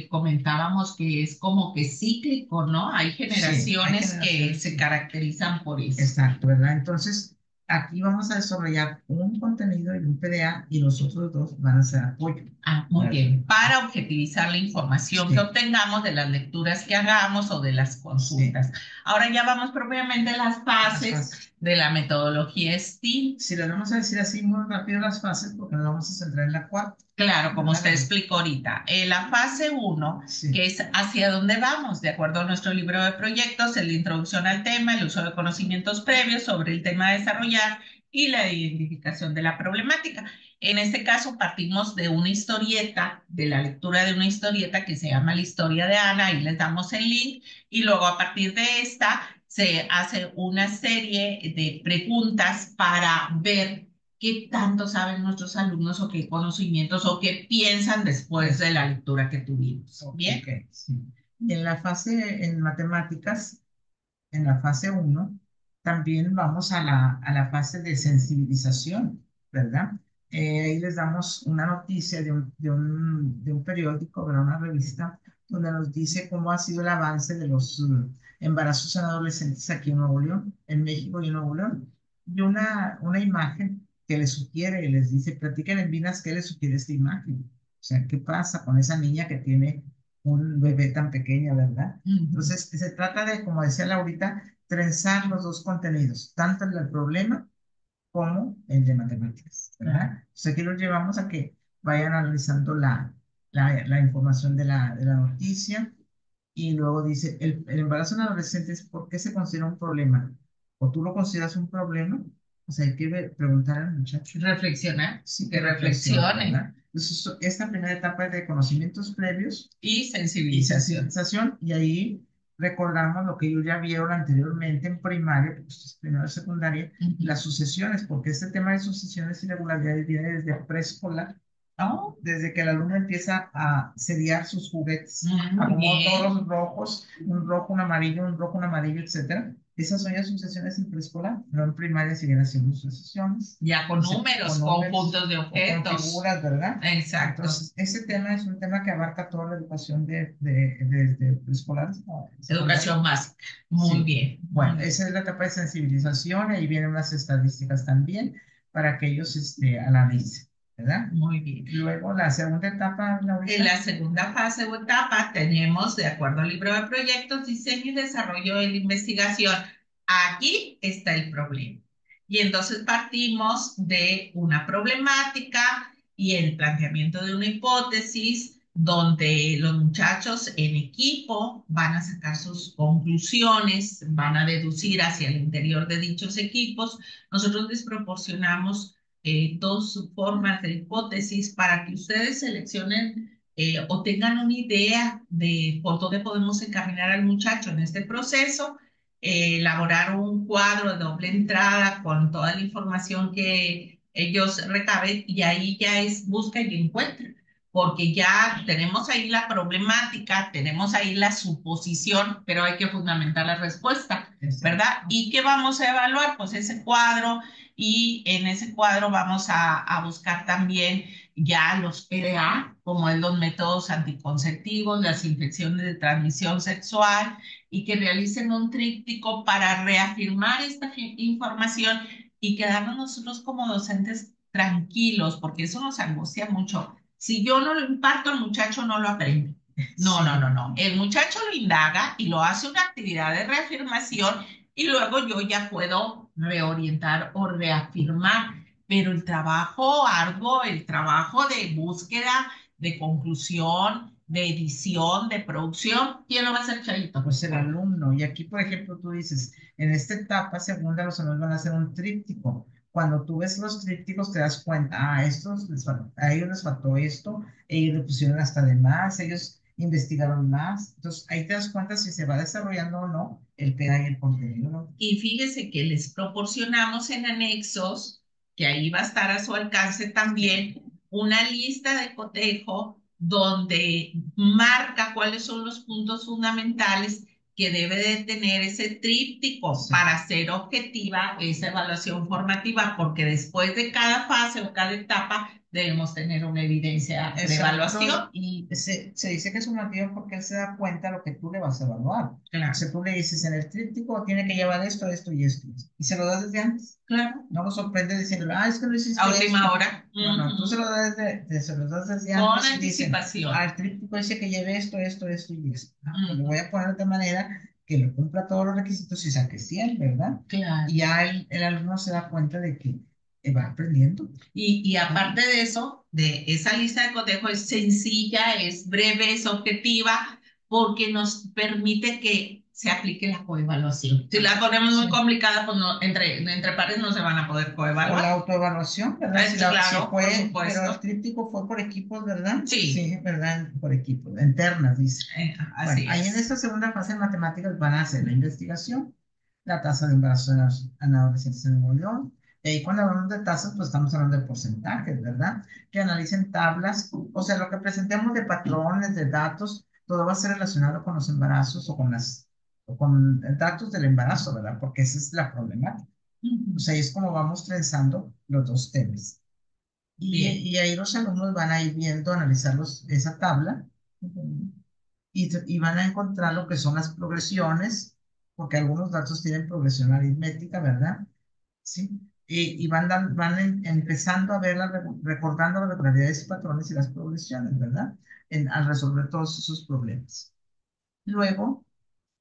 comentábamos que es como que cíclico, ¿no? Hay generaciones, que se caracterizan por eso. Exacto, ¿verdad? Entonces, aquí vamos a desarrollar un contenido y un PDA y los otros dos van a ser apoyo. Muy bien. Para objetivizar la información que obtengamos de las lecturas que hagamos o de las consultas. Ahora ya vamos propiamente a las fases de la metodología STEAM. Si le vamos a decir así muy rápido las fases, porque nos vamos a centrar en la cuarta. Claro, como usted explicó ahorita. La fase 1, que es hacia dónde vamos, de acuerdo a nuestro libro de proyectos, es la introducción al tema, el uso de conocimientos previos sobre el tema a desarrollar y la identificación de la problemática. En este caso partimos de una historieta, de la lectura de una historieta que se llama La historia de Ana, ahí les damos el link, y luego a partir de esta se hace una serie de preguntas para ver qué tanto saben nuestros alumnos o qué conocimientos o qué piensan después de la lectura que tuvimos. ¿Bien? Okay, sí. En la fase en matemáticas, en la fase uno, también vamos a la fase de sensibilización, ¿verdad? Ahí les damos una noticia de un periódico, ¿verdad? Una revista, donde nos dice cómo ha sido el avance de los embarazos en adolescentes aquí en Nuevo León, en México y en Nuevo León. Y una imagen que les sugiere, les dice, platiquen en Vinas qué les sugiere esta imagen. O sea, ¿qué pasa con esa niña que tiene un bebé tan pequeño, ¿verdad? Entonces, se trata de, como decía Laurita, trenzar los dos contenidos, tanto el del problema como el de matemáticas, ¿verdad? O sea, aquí los llevamos a que vayan analizando la información de la noticia y luego dice, el embarazo en adolescentes, ¿por qué se considera un problema? ¿O tú lo consideras un problema? O sea, hay que preguntar al muchacho. Reflexionar, Sí, que reflexionen. Entonces, esta primera etapa es de conocimientos previos Y y sensibilización. sensibilización, y ahí recordamos lo que ellos ya vieron anteriormente en primaria, pues es primero y secundaria, Ujú. las sucesiones, porque este tema de sucesiones y irregularidades viene desde preescolar, Oh, desde que el alumno empieza a seriar sus juguetes, muy como todos bien. los rojos, un rojo, un rojo, un amarillo, etcétera. Esas son ya sucesiones en preescolar, no en primaria siguen haciendo sucesiones, Ya con números, con números conjuntos de o con objetos. figuras, ¿verdad? Exacto. Entonces, ese tema es un tema que abarca toda la educación de preescolar a secundaria. Educación básica. Muy Sí, bien, muy bueno, bien, esa es la etapa de sensibilización, ahí vienen unas estadísticas también para que ellos analicen, ¿verdad? muy bien. Luego, la segunda etapa, En Laurita. la segunda fase o etapa tenemos, de acuerdo al libro de proyectos, diseño y desarrollo de la investigación. Aquí está el problema. Y entonces partimos de una problemática y el planteamiento de una hipótesis donde los muchachos en equipo van a sacar sus conclusiones, van a deducir hacia el interior de dichos equipos. Nosotros les proporcionamos dos formas de hipótesis para que ustedes seleccionen o tengan una idea de por dónde podemos encaminar al muchacho en este proceso, elaborar un cuadro de doble entrada con toda la información que ellos recaben y ahí ya es busca y encuentra, porque ya tenemos ahí la problemática, tenemos ahí la suposición, pero hay que fundamentar la respuesta, Exacto. ¿verdad? ¿Y qué vamos a evaluar? Pues ese cuadro y en ese cuadro vamos a buscar también ya los PDA, como es los métodos anticonceptivos, las infecciones de transmisión sexual, y que realicen un tríptico para reafirmar esta información y quedarnos nosotros como docentes tranquilos, porque eso nos angustia mucho. Si yo no lo imparto, el muchacho no lo aprende. No, no, Sí, no, no. El muchacho lo indaga y lo hace una actividad de reafirmación y luego yo ya puedo reorientar o reafirmar, pero el trabajo arduo, el trabajo de búsqueda, de conclusión, de edición, de producción, ¿quién lo va a hacer, Chayito? pues el alumno. Y aquí, por ejemplo, tú dices, en esta etapa segunda los alumnos van a hacer un tríptico. Cuando tú ves los trípticos te das cuenta, a ellos les faltó esto, ellos le pusieron hasta de más, ellos investigaron más. Entonces ahí te das cuenta si se va desarrollando o no el tema y el contenido, ¿no? Y fíjese que les proporcionamos en anexos, que ahí va a estar a su alcance también, una lista de cotejo donde marca cuáles son los puntos fundamentales que debe de tener ese tríptico Sí. para ser objetiva esa evaluación formativa, porque después de cada fase o cada etapa debemos tener una evidencia de evaluación. Exacto, y se dice que es sumativo porque él se da cuenta de lo que tú le vas a evaluar. O Claro, sea, tú le dices, en el tríptico tiene que llevar esto, esto y esto. Y se lo das desde antes. claro. No lo sorprende diciendo, ah, es que no A hiciste última esto. hora. No, no, tú Ujú. se lo das desde Con antes y dicen, anticipación. ah, el tríptico dice que lleve esto, esto, esto y esto. Ah, pues lo Ujú. voy a poner de manera que lo cumpla todos los requisitos y saque 100, ¿verdad? Claro. Y ya el alumno se da cuenta de que va aprendiendo. Y aparte de eso, de esa lista de cotejo es sencilla, es breve, es objetiva, porque nos permite que se aplique la coevaluación. Si la ponemos muy Sí. complicada, pues no, entre pares no se van a poder O la coevaluar. autoevaluación, ¿verdad? Si Claro, por fue, pero el supuesto. tríptico fue por equipos, ¿verdad? Sí, Sí, ¿verdad? Por equipos, internas, dice. Bueno, así ahí en es. esta segunda fase de matemáticas van a hacer la investigación, la tasa de embarazo en adolescentes en Nuevo León. Y ahí cuando hablamos de tasas, pues estamos hablando de porcentajes, ¿verdad? Que analicen tablas, o sea, lo que presentemos de patrones, de datos, todo va a ser relacionado con los embarazos o con datos del embarazo, ¿verdad? Porque esa es la problemática. O sea, ahí es como vamos trenzando los dos temas. Bien. Y ahí los alumnos van a ir viendo, analizar esa tabla y van a encontrar lo que son las progresiones, porque algunos datos tienen progresión aritmética, ¿verdad? Sí. Y empezando a ver, recordando las regularidades y patrones y las progresiones, ¿verdad? Al resolver todos esos problemas. Luego,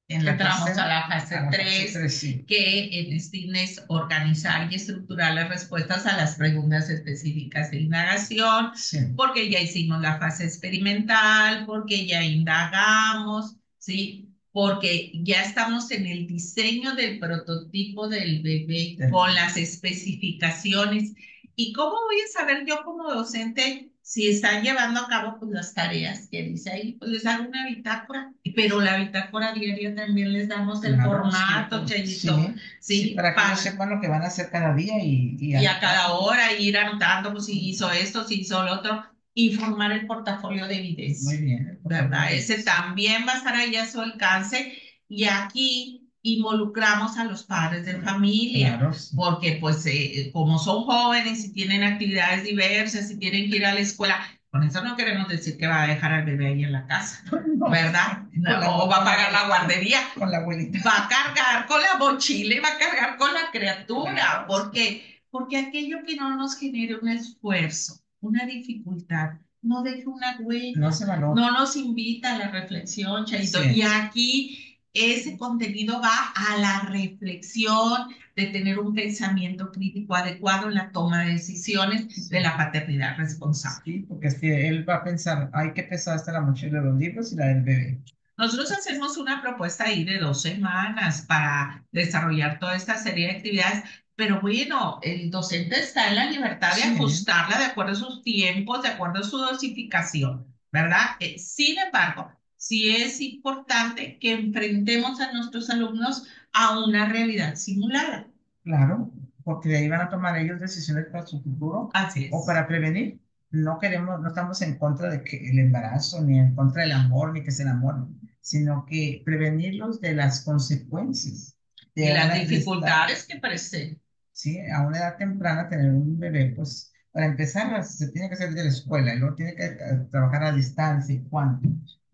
en la Entramos a tercera, la a fase la fase 3, 3 sí. que destina es organizar y estructurar las respuestas a las preguntas específicas de indagación, Sí. porque ya hicimos la fase experimental, porque ya indagamos, ¿sí? Porque ya estamos en el diseño del prototipo del bebé con las especificaciones. ¿Y cómo voy a saber yo como docente si están llevando a cabo pues las tareas que dice ahí, pues les hago una bitácora, pero la bitácora diaria también les damos el Claro, sí, formato, Chayito, sí, sí, para que ellos sepan lo que van a hacer cada día y y a cada anotarlo. hora ir anotando, pues si hizo esto, si hizo lo otro, y formar el portafolio de Muy evidencia, bien, el portafolio ¿verdad? de Ese ellos. también va a estar ahí a su alcance y aquí involucramos a los padres de familia, Claro, sí. porque pues como son jóvenes y tienen actividades diversas y tienen que ir a la escuela, con eso no queremos decir que va a dejar al bebé ahí en la casa, No, ¿verdad? con la, O va a con pagar la la, guardería, con la abuelita. va a cargar con la mochila y va a cargar con la criatura. Claro, ¿Por qué? Porque aquello que no nos genere un esfuerzo, una dificultad, no deje una no huella, se valora. no nos invita a la reflexión, Chaito. Sí, Y aquí ese contenido va a la reflexión de tener un pensamiento crítico adecuado en la toma de decisiones de sí, la paternidad responsable. sí, porque si él va a pensar, hay que pesar hasta la mochila de los libros y la del bebé. Nosotros hacemos una propuesta ahí de 2 semanas para desarrollar toda esta serie de actividades, pero bueno, el docente está en la libertad de Sí, ajustarla de acuerdo a sus tiempos, de acuerdo a su dosificación, ¿verdad? Sin embargo, sí es importante que enfrentemos a nuestros alumnos a una realidad simulada. claro, porque de ahí van a tomar ellos decisiones para su futuro Así o es. para prevenir. No queremos, no estamos en contra de que el embarazo, ni en contra del amor, ni que se enamoren, sino que prevenirlos de las consecuencias Y de las una, de estar, dificultades que presenta. sí, a una edad temprana tener un bebé, pues para empezar se tiene que salir de la escuela y luego tiene que trabajar a distancia y cuánto.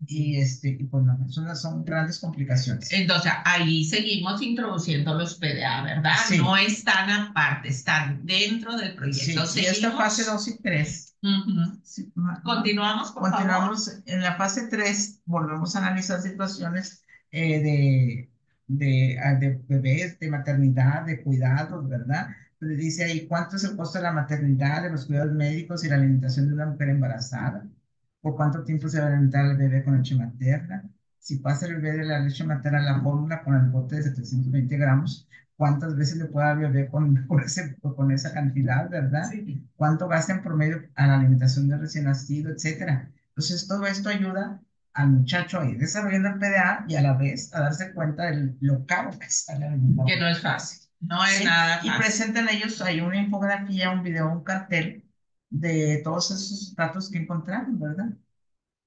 Y pues no, son grandes complicaciones. Entonces, ahí seguimos introduciendo los PDA, ¿verdad? No Sí, están aparte, están dentro del proyecto. sí, y esta fase Seguimos. 2 y 3. Ujú. Sí, Continuamos, por favor. continuamos en la fase 3, volvemos a analizar situaciones de bebés, de maternidad, de cuidados, ¿verdad? Entonces dice ahí cuánto es el costo de la maternidad, de los cuidados médicos y la alimentación de una mujer embarazada, por cuánto tiempo se va a alimentar el bebé con leche materna, si pasa el bebé de la leche materna a la fórmula con el bote de 720 gramos, cuántas veces le puede dar el bebé con esa cantidad, ¿verdad? Sí. Cuánto gasta en promedio a la alimentación del recién nacido, etcétera. Entonces, todo esto ayuda al muchacho a ir desarrollando el PDA y a la vez a darse cuenta de lo caro que está la Que alimentación. no es fácil, no es Sí, nada y fácil. presentan ellos ahí una infografía, un video, un cartel de todos esos datos que encontraron, ¿verdad?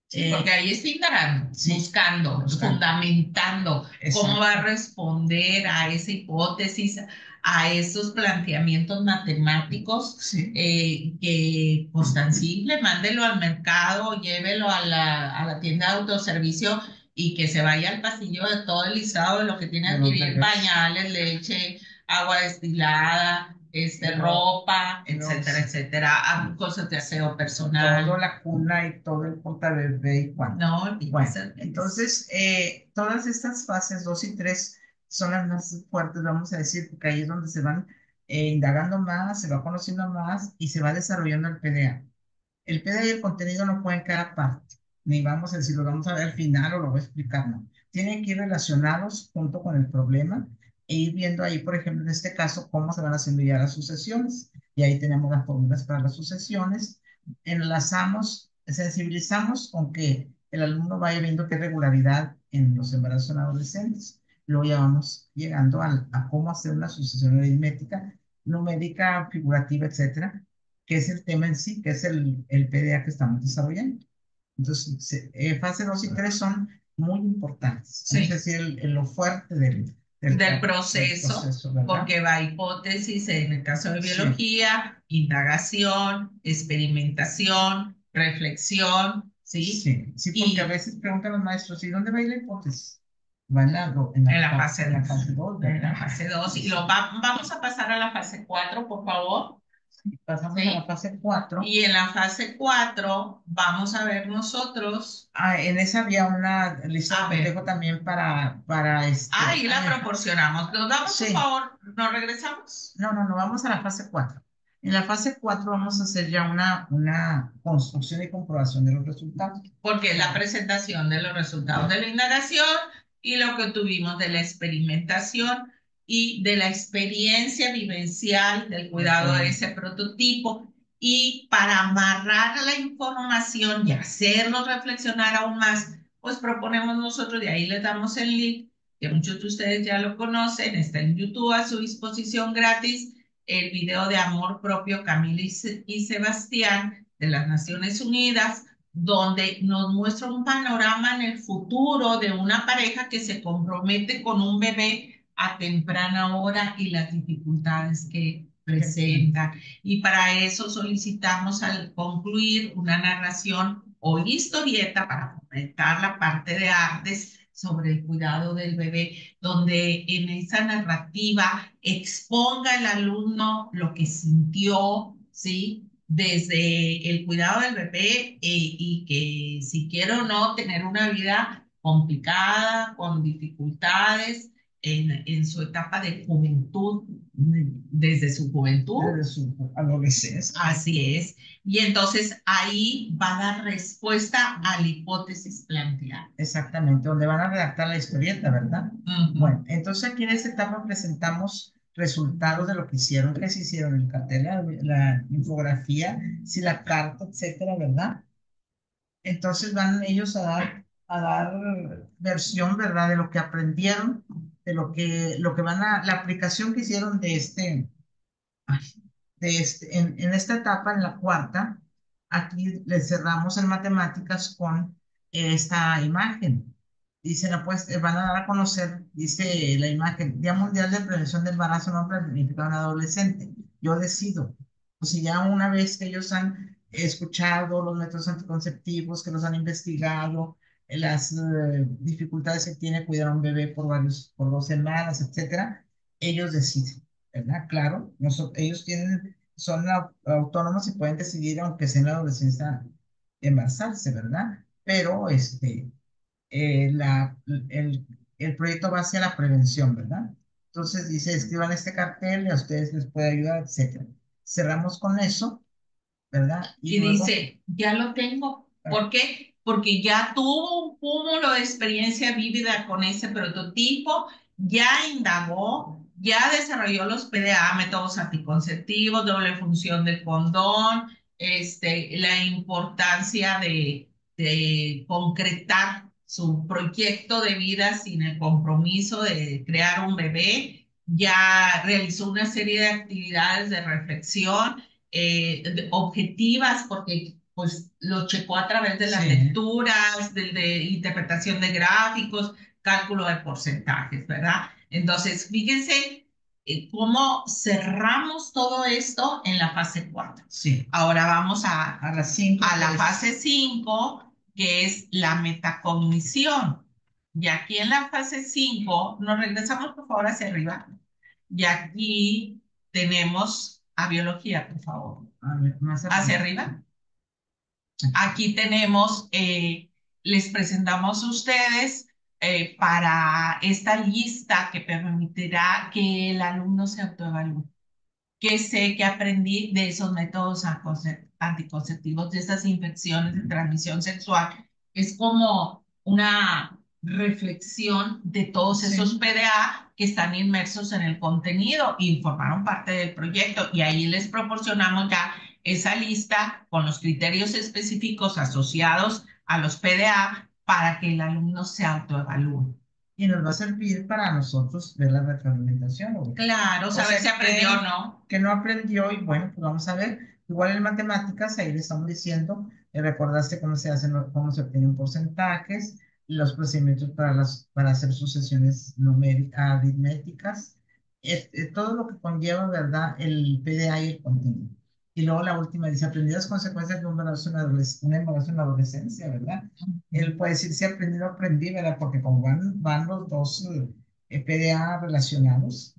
Sí, porque ahí está indagando, Sí, buscando, buscando. fundamentando cómo va a Exacto. responder a esa hipótesis, a esos planteamientos matemáticos, Sí, que pues tan simple, mándelo al mercado, llévelo a la tienda de autoservicio y que se vaya al pasillo de todo el listado de lo que tiene que de los adquirir, bebés. pañales, leche, agua destilada, Y luego, ropa, y luego, etcétera, etcétera, cosas de aseo todo personal. la cuna y todo el portabebé y cuánto. No, Bueno, olvídese. entonces, todas estas fases 2 y 3 son las más fuertes, vamos a decir, porque ahí es donde se van indagando más, se va conociendo más y se va desarrollando el PDA. El PDA y el contenido no pueden quedar aparte, ni vamos a decir, lo vamos a ver al final o lo voy a explicar, no. Tienen que ir relacionados junto con el problema e ir viendo ahí, por ejemplo, en este caso, cómo se van haciendo ya las sucesiones. Y ahí tenemos las fórmulas para las sucesiones. Enlazamos, sensibilizamos con que el alumno vaya viendo qué regularidad en los embarazos en adolescentes. Luego ya vamos llegando a cómo hacer una sucesión aritmética, numérica, figurativa, etcétera, que es el tema en sí, que es el PDA que estamos desarrollando. Entonces, fase 2 y 3 son muy importantes. Vamos a Sí, decir lo fuerte del del proceso, proceso, ¿verdad? porque va a hipótesis en el caso de Sí, biología, indagación, experimentación, reflexión, ¿sí? sí, sí, porque a Y veces preguntan los maestros, ¿y dónde va a ir la hipótesis? Va en en la fase en la 2, fase 2, en la ¿verdad? fase 2 y vamos a pasar a la fase 4, por favor, Pasamos a la ¿sí? fase 4. Y en la fase 4 vamos a ver nosotros, En esa había una lista a de ver, cotejo también para ahí la proporcionamos. Nos damos, por sí. favor, nos regresamos. No, no, no, vamos a la fase 4. En la fase 4 vamos a hacer ya una construcción y comprobación de los resultados. Porque es la presentación de los resultados de la indagación y lo que tuvimos de la experimentación y de la experiencia vivencial del cuidado de ese prototipo Y para amarrar la información y hacerlos reflexionar aún más, pues proponemos nosotros, de ahí les damos el link, que muchos de ustedes ya lo conocen, está en YouTube a su disposición gratis, el video de Amor Propio Camila y Sebastián de las Naciones Unidas, donde nos muestra un panorama en el futuro de una pareja que se compromete con un bebé a temprana hora y las dificultades que presenta. Y para eso solicitamos al concluir una narración o historieta para completar la parte de artes sobre el cuidado del bebé, donde en esa narrativa exponga el alumno lo que sintió, ¿sí? Desde el cuidado del bebé y que si quiere o no tener una vida complicada, con dificultades en su etapa de juventud, desde su juventud. Desde su adolescencia. Así es. Y entonces ahí va a dar respuesta a la hipótesis planteada. Exactamente, donde van a redactar la historieta, ¿verdad? Bueno, entonces aquí en esta etapa presentamos resultados de lo que hicieron, que se hicieron el cartel, la infografía, si la carta, etcétera, ¿verdad? Entonces van ellos a dar versión, ¿verdad? De lo que aprendieron, de lo que van a, la aplicación que hicieron de ay, en esta etapa, en la cuarta, aquí le cerramos en matemáticas con esta imagen. Dice, pues van a dar a conocer, dice la imagen, Día Mundial de Prevención del Embarazo no planificado en adolescente. Yo decido, pues si ya una vez que ellos han escuchado los métodos anticonceptivos, que los han investigado, las dificultades que tiene cuidar a un bebé por 2 semanas, etcétera, ellos deciden. ¿Verdad? Claro, ellos son autónomos y pueden decidir, aunque sea en la adolescencia, embarazarse, ¿verdad? Pero eh, la, el, el proyecto va hacia la prevención, ¿verdad? Entonces dice, escriban este cartel y a ustedes les puede ayudar, etcétera. Cerramos con eso, ¿verdad? Y dice, ya lo tengo. ¿Por qué? Porque ya tuvo un cúmulo de experiencia vívida con ese prototipo, ya indagó, ya desarrolló los PDA, métodos anticonceptivos, doble función del condón, la importancia de concretar su proyecto de vida sin el compromiso de crear un bebé, ya realizó una serie de actividades de reflexión objetivas, porque pues lo checó a través de las lecturas, de interpretación de gráficos, cálculo de porcentajes, ¿verdad? Entonces, fíjense cómo cerramos todo esto en la fase 4. Sí. Ahora vamos A las 5. a la fase 5, que es la metacognición. Y aquí en la fase 5, nos regresamos por favor hacia arriba. Y aquí tenemos a biología, por favor. Más Hacia arriba. Aquí tenemos, les presentamos a ustedes para esta lista que permitirá que el alumno se autoevalúe. ¿Qué sé que aprendí de esos métodos anticonceptivos, de estas infecciones de transmisión sexual? Es como una reflexión de todos esos PDA que están inmersos en el contenido y formaron parte del proyecto. Y ahí les proporcionamos ya esa lista con los criterios específicos asociados a los PDA para que el alumno se autoevalúe. Y nos va a servir para nosotros ver la retroalimentación. Claro, saber si aprendió o no. Que no aprendió y bueno, pues vamos a ver. Igual en matemáticas, ahí le estamos diciendo, recordaste cómo se hacen, cómo se obtienen porcentajes, los procedimientos para hacer sucesiones aritméticas, todo lo que conlleva, ¿verdad? El PDA y el contenido. Y luego la última dice, aprendidas consecuencias de un embarazo un embarazo en la adolescencia, ¿verdad? Él puede decir si aprendí o no aprendí, ¿verdad? Porque como van los dos PDA relacionados.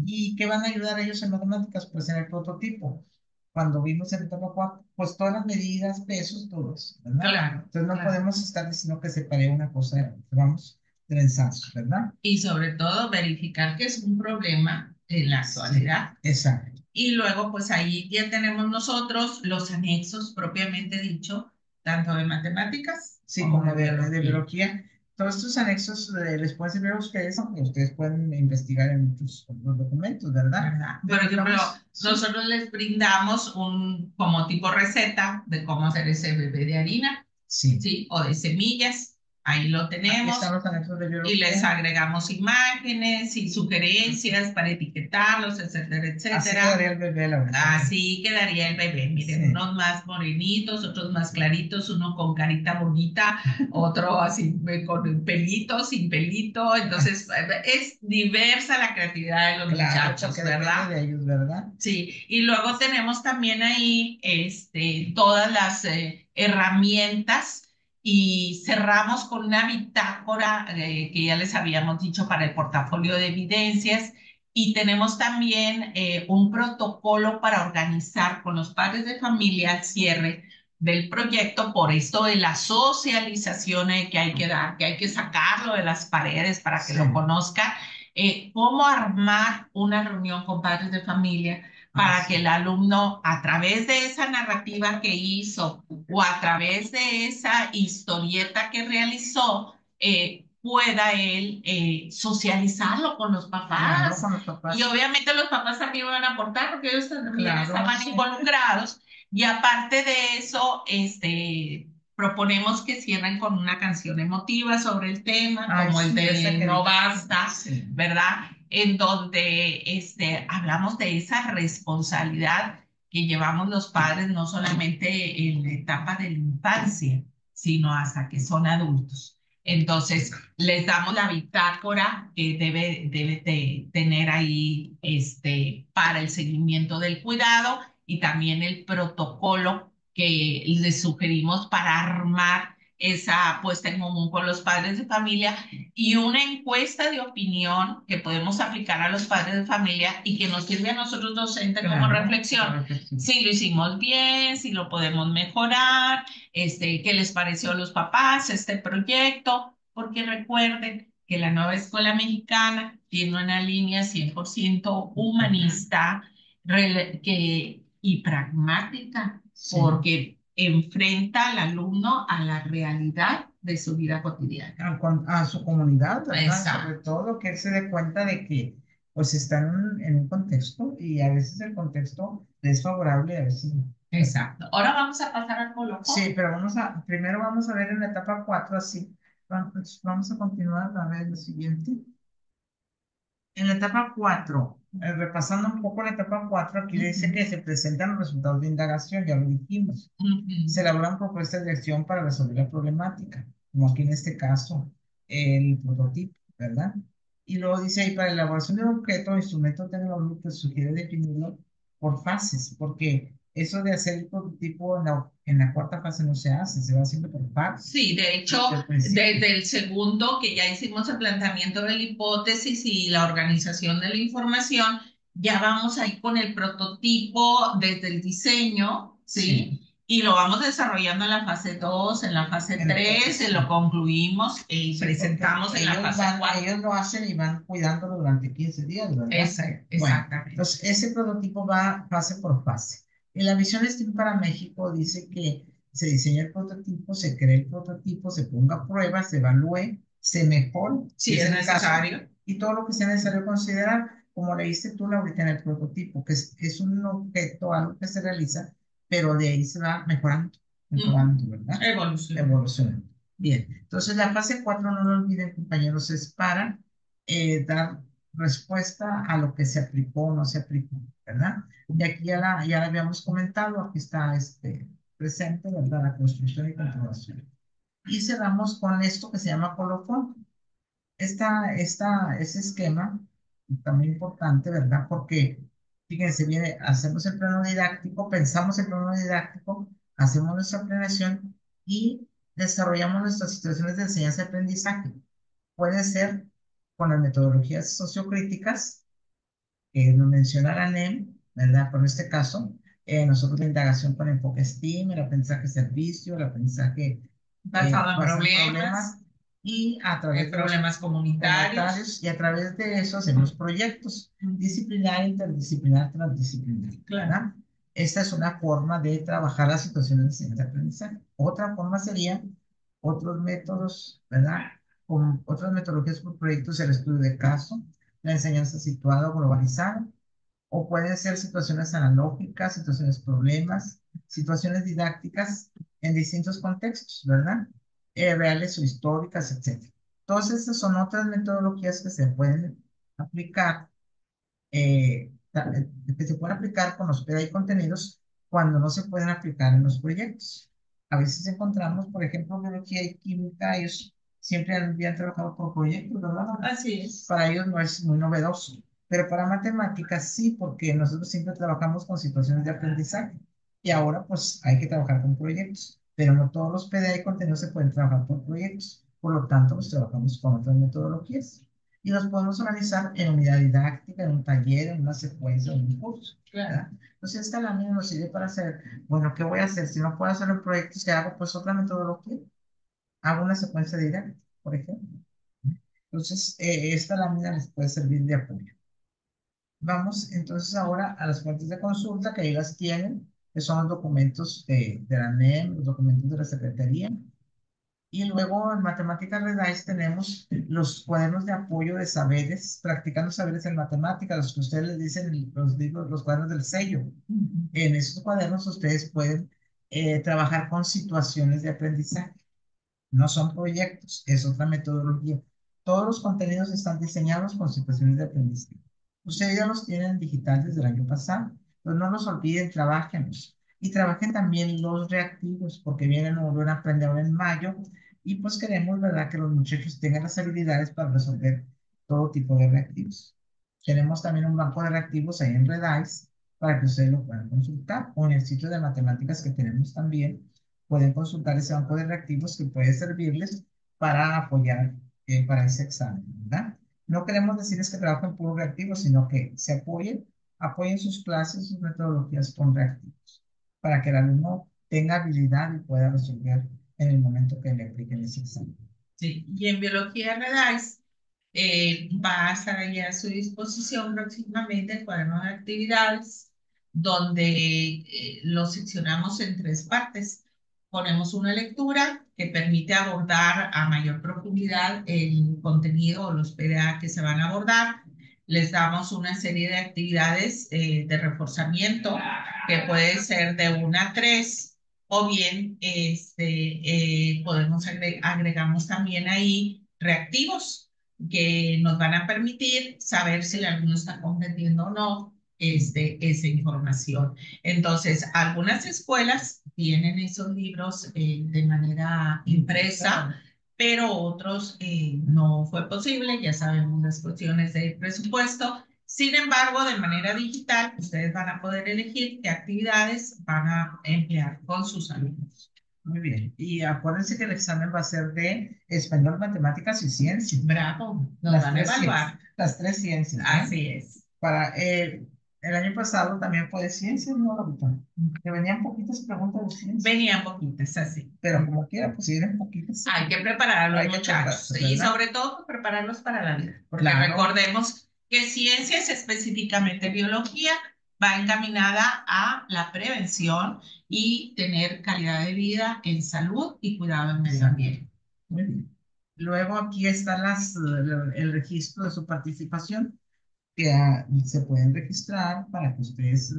¿Y qué van a ayudar ellos en matemáticas? Pues en el prototipo. Cuando vimos en el etapa 4, pues todas las medidas, pesos, todos, ¿verdad? Claro. Entonces no claro. podemos estar diciendo que separé una cosa de otra, vamos, trenzazos, ¿verdad? Y sobre todo verificar que es un problema en la actualidad. Sí, exacto. Y luego, pues ahí ya tenemos nosotros los anexos propiamente dicho, tanto de matemáticas sí, como de biología. todos estos anexos les pueden servir a ustedes, aunque ustedes pueden investigar en muchos otros documentos, ¿verdad? ¿Verdad? Por Pero ejemplo, sí, nosotros les brindamos un como tipo receta de cómo hacer ese bebé de harina, sí. ¿sí? O de semillas. Ahí lo Aquí están tenemos. los anexos de Y les biología. agregamos imágenes y sugerencias para etiquetarlos, etcétera, Así etcétera. quedaría el bebé, la verdad. Así quedaría el bebé. Miren, Sí. unos más morenitos, otros más claritos, uno con carita bonita, otro así con pelito, sin pelito. Entonces, es diversa la creatividad de los Claro, muchachos, porque depende ¿verdad? de ellos, ¿verdad? Sí, y luego tenemos también ahí todas las herramientas y cerramos con una bitácora que ya les habíamos dicho para el portafolio de evidencias y tenemos también un protocolo para organizar con los padres de familia el cierre del proyecto por esto de la socialización que hay que dar, que hay que sacarlo de las paredes para que Sí. lo conozca, cómo armar una reunión con padres de familia para que el alumno, a través de esa narrativa que hizo o a través de esa historieta que realizó, pueda él socializarlo con los Claro, papás. con los papás. Y obviamente los papás también van a aportar porque ellos también Claro, estaban sí. involucrados. Y aparte de eso, proponemos que cierren con una canción emotiva sobre el tema, Ay, como el sí, esa de que No dice. Basta, Sí. ¿verdad? En donde hablamos de esa responsabilidad que llevamos los padres no solamente en la etapa de la infancia, sino hasta que son adultos. Entonces, les damos la bitácora que debe de tener ahí para el seguimiento del cuidado y también el protocolo que les sugerimos para armar esa puesta en común con los padres de familia y una encuesta de opinión que podemos aplicar a los padres de familia y que nos sirve a nosotros docentes como Claro, reflexión. Si lo hicimos bien, si lo podemos mejorar, qué les pareció a los papás este proyecto, porque recuerden que la nueva escuela mexicana tiene una línea 100% humanista y pragmática, sí. porque enfrenta al alumno a la realidad de su vida cotidiana. A su comunidad, ¿verdad? Sobre Exacto. todo que él se dé cuenta de que pues están en un contexto y a veces el contexto es favorable, a veces no. Exacto. Ahora vamos a pasar al colofón. Sí, pero primero vamos a ver en la etapa 4 así. Vamos a continuar a ver lo siguiente. En la etapa 4, repasando un poco la etapa 4, aquí dice que se presentan los resultados de indagación, ya lo dijimos. Se elaboran propuestas de acción para resolver la problemática, como aquí en este caso, el prototipo, ¿verdad? Y luego dice ahí, para la elaboración de un objeto o instrumento tecnológico, se sugiere definirlo por fases, porque eso de hacer el prototipo en la cuarta fase no se hace, se va haciendo por fases. Sí, de hecho, desde el segundo que ya hicimos el planteamiento de la hipótesis y la organización de la información, ya vamos ahí con el prototipo desde el diseño, ¿sí? Sí. Y lo vamos desarrollando en la fase 2, en la fase 3, lo concluimos y Sí, presentamos en la fase 4. Ellos lo hacen y van cuidándolo durante 15 días, ¿verdad? Exactamente. Bueno, entonces ese prototipo va fase por fase. En la visión STEAM para México dice que se diseña el prototipo, se crea el prototipo, se ponga a prueba, se evalúe, se mejore, Si es el caso, necesario. y todo lo que sea necesario considerar, como leíste tú, Laurita, en el prototipo, que es un objeto, algo que se realiza, pero de ahí se va mejorando, ¿verdad? Evolucionando. Bien, entonces la fase 4 no lo olviden, compañeros, es para dar respuesta a lo que se aplicó o no se aplicó, ¿verdad? Y aquí ya la habíamos comentado, aquí está presente, ¿verdad? La construcción y comprobación. Y cerramos con esto que se llama colofón. Ese esquema está muy importante, ¿verdad? Porque, fíjense, viene, hacemos el plano didáctico, pensamos el plano didáctico, hacemos nuestra planeación y desarrollamos nuestras situaciones de enseñanza y aprendizaje. Puede ser con las metodologías sociocríticas, que nos menciona la NEM, ¿verdad? Por este caso, nosotros la indagación con enfoque STEAM, el aprendizaje servicio, el aprendizaje Basado en basado problemas, y a través de problemas comunitarios. y a través de eso hacemos proyectos disciplinar, interdisciplinar, transdisciplinar, ¿verdad? Esta es una forma de trabajar las situaciones de enseñanza y aprendizaje. Otra forma sería otros métodos, ¿verdad? Con otras metodologías por proyectos, el estudio de caso, la enseñanza situada o globalizada, o pueden ser situaciones analógicas, situaciones problemas, situaciones didácticas en distintos contextos, ¿verdad? Reales o históricas, etcétera. Todas estas son otras metodologías que se pueden aplicar, que se pueden aplicar con los PDA y contenidos cuando no se pueden aplicar en los proyectos. A veces encontramos, por ejemplo, biología y química, ellos siempre habían trabajado por proyectos, ¿verdad? Así es. Para ellos no es muy novedoso, pero para matemáticas sí, porque nosotros siempre trabajamos con situaciones de aprendizaje y ahora pues hay que trabajar con proyectos, pero no todos los PDA y contenidos se pueden trabajar por proyectos, por lo tanto pues trabajamos con otras metodologías y los podemos organizar en unidad didáctica, en un taller, en una secuencia, en un curso. Claro. Entonces esta lámina nos sirve para hacer, bueno, ¿qué voy a hacer? Si no puedo hacer el proyecto, si hago pues otra metodología, hago una secuencia didáctica, por ejemplo. Entonces, esta lámina les puede servir de apoyo. Vamos entonces ahora a las fuentes de consulta que ahí las tienen, que son los documentos de la NEM, los documentos de la Secretaría. Y luego en Matemáticas Redais tenemos los cuadernos de apoyo de saberes, practicando saberes en matemáticas, los que ustedes les dicen los libros, los cuadernos del sello. En esos cuadernos ustedes pueden trabajar con situaciones de aprendizaje. No son proyectos, es otra metodología. Todos los contenidos están diseñados con situaciones de aprendizaje. Ustedes ya los tienen digital desde el año pasado, pero no los olviden, trabajenlos. Y trabajen también los reactivos, porque vienen un buen aprendedor en mayo y pues queremos, ¿verdad?, que los muchachos tengan las habilidades para resolver todo tipo de reactivos. Tenemos también un banco de reactivos ahí en Redais para que ustedes lo puedan consultar o en el sitio de matemáticas que tenemos también pueden consultar ese banco de reactivos que puede servirles para apoyar para ese examen, ¿verdad? No queremos decirles que trabajen puro reactivos, sino que se apoyen sus clases, sus metodologías con reactivos, para que el alumno tenga habilidad y pueda resolver en el momento que le apliquen ese examen. Sí, y en biología Redais va a estar allí a su disposición próximamente el cuaderno de actividades, donde lo seccionamos en tres partes. Ponemos una lectura que permite abordar a mayor profundidad el contenido o los PDA que se van a abordar. Les damos una serie de actividades de reforzamiento que puede ser de 1 a 3 o bien podemos agregamos también ahí reactivos que nos van a permitir saber si el alumno está comprendiendo o no esa información. Entonces, algunas escuelas tienen esos libros de manera impresa, pero otros no fue posible, ya sabemos las cuestiones de presupuesto. Sin embargo, de manera digital, ustedes van a poder elegir qué actividades van a emplear con sus alumnos. Muy bien. Y acuérdense que el examen va a ser de español, matemáticas y ciencias. Bravo, nos Las van a tres evaluar. ciencias. Las tres ciencias, ¿eh? Así es. Para el año pasado también fue de ciencias, ¿no, Lupita? Que venían poquitas preguntas de ciencias. Venían poquitas, así. Pero como quiera, pues si vienen poquitas. Hay que preparar a los Hay que muchachos prepararse, y ¿verdad? sobre todo prepararlos para la vida. Porque Claro. recordemos que ciencias, específicamente biología, va encaminada a la prevención y tener calidad de vida en salud y cuidado del medio ambiente. Muy bien. Luego aquí está el registro de su participación, que se pueden registrar para que ustedes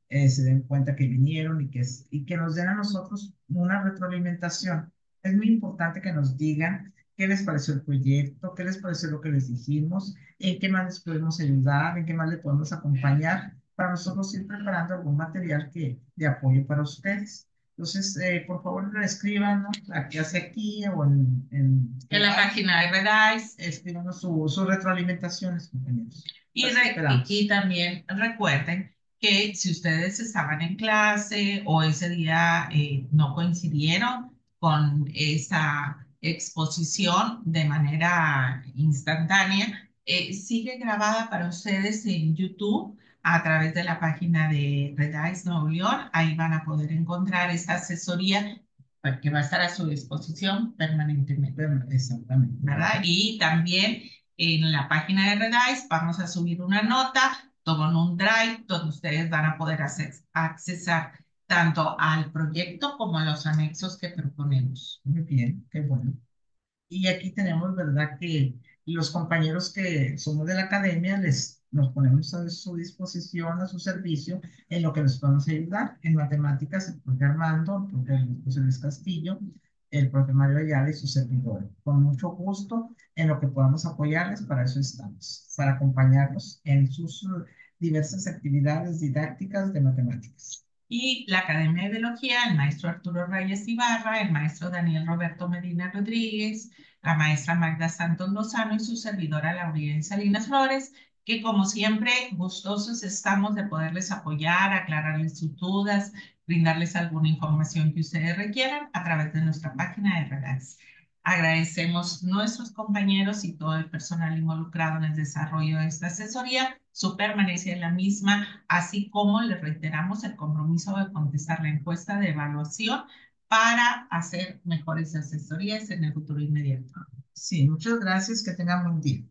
se den cuenta que vinieron y que nos den a nosotros una retroalimentación. Es muy importante que nos digan qué les pareció el proyecto, qué les pareció lo que les dijimos, en qué más les podemos ayudar, en qué más les podemos acompañar, para nosotros ir preparando algún material de apoyo para ustedes. Entonces, por favor, escríbanos aquí hacia aquí o en la página de Redais. Escríbanos sus retroalimentaciones, compañeros. Y también recuerden que si ustedes estaban en clase o ese día no coincidieron con esa exposición de manera instantánea, sigue grabada para ustedes en YouTube a través de la página de Redais Nuevo León. Ahí van a poder encontrar esta asesoría que va a estar a su disposición permanentemente. Exactamente. ¿Verdad? Y también en la página de Redais vamos a subir una nota, todo en un drive, donde ustedes van a poder accesar tanto al proyecto como a los anexos que proponemos. Muy bien, qué bueno. Y aquí tenemos, ¿verdad? Que los compañeros que somos de la academia nos ponemos a su disposición, a su servicio, en lo que nos podemos ayudar. En matemáticas, el profe Armando, el profe José Luis Castillo, el profe Mario Ayala y su servidor. Con mucho gusto, en lo que podamos apoyarles, para eso estamos, para acompañarlos en sus diversas actividades didácticas de matemáticas. Y la Academia de Biología, el maestro Arturo Reyes Ibarra, el maestro Daniel Roberto Medina Rodríguez, la maestra Magda Santos Lozano y su servidora Laurien Salinas Flores, que como siempre gustosos estamos de poderles apoyar, aclararles sus dudas, brindarles alguna información que ustedes requieran a través de nuestra página de Relax. Agradecemos nuestros compañeros y todo el personal involucrado en el desarrollo de esta asesoría, su permanencia en la misma, así como les reiteramos el compromiso de contestar la encuesta de evaluación para hacer mejores asesorías en el futuro inmediato. Sí, muchas gracias, que tengan buen día.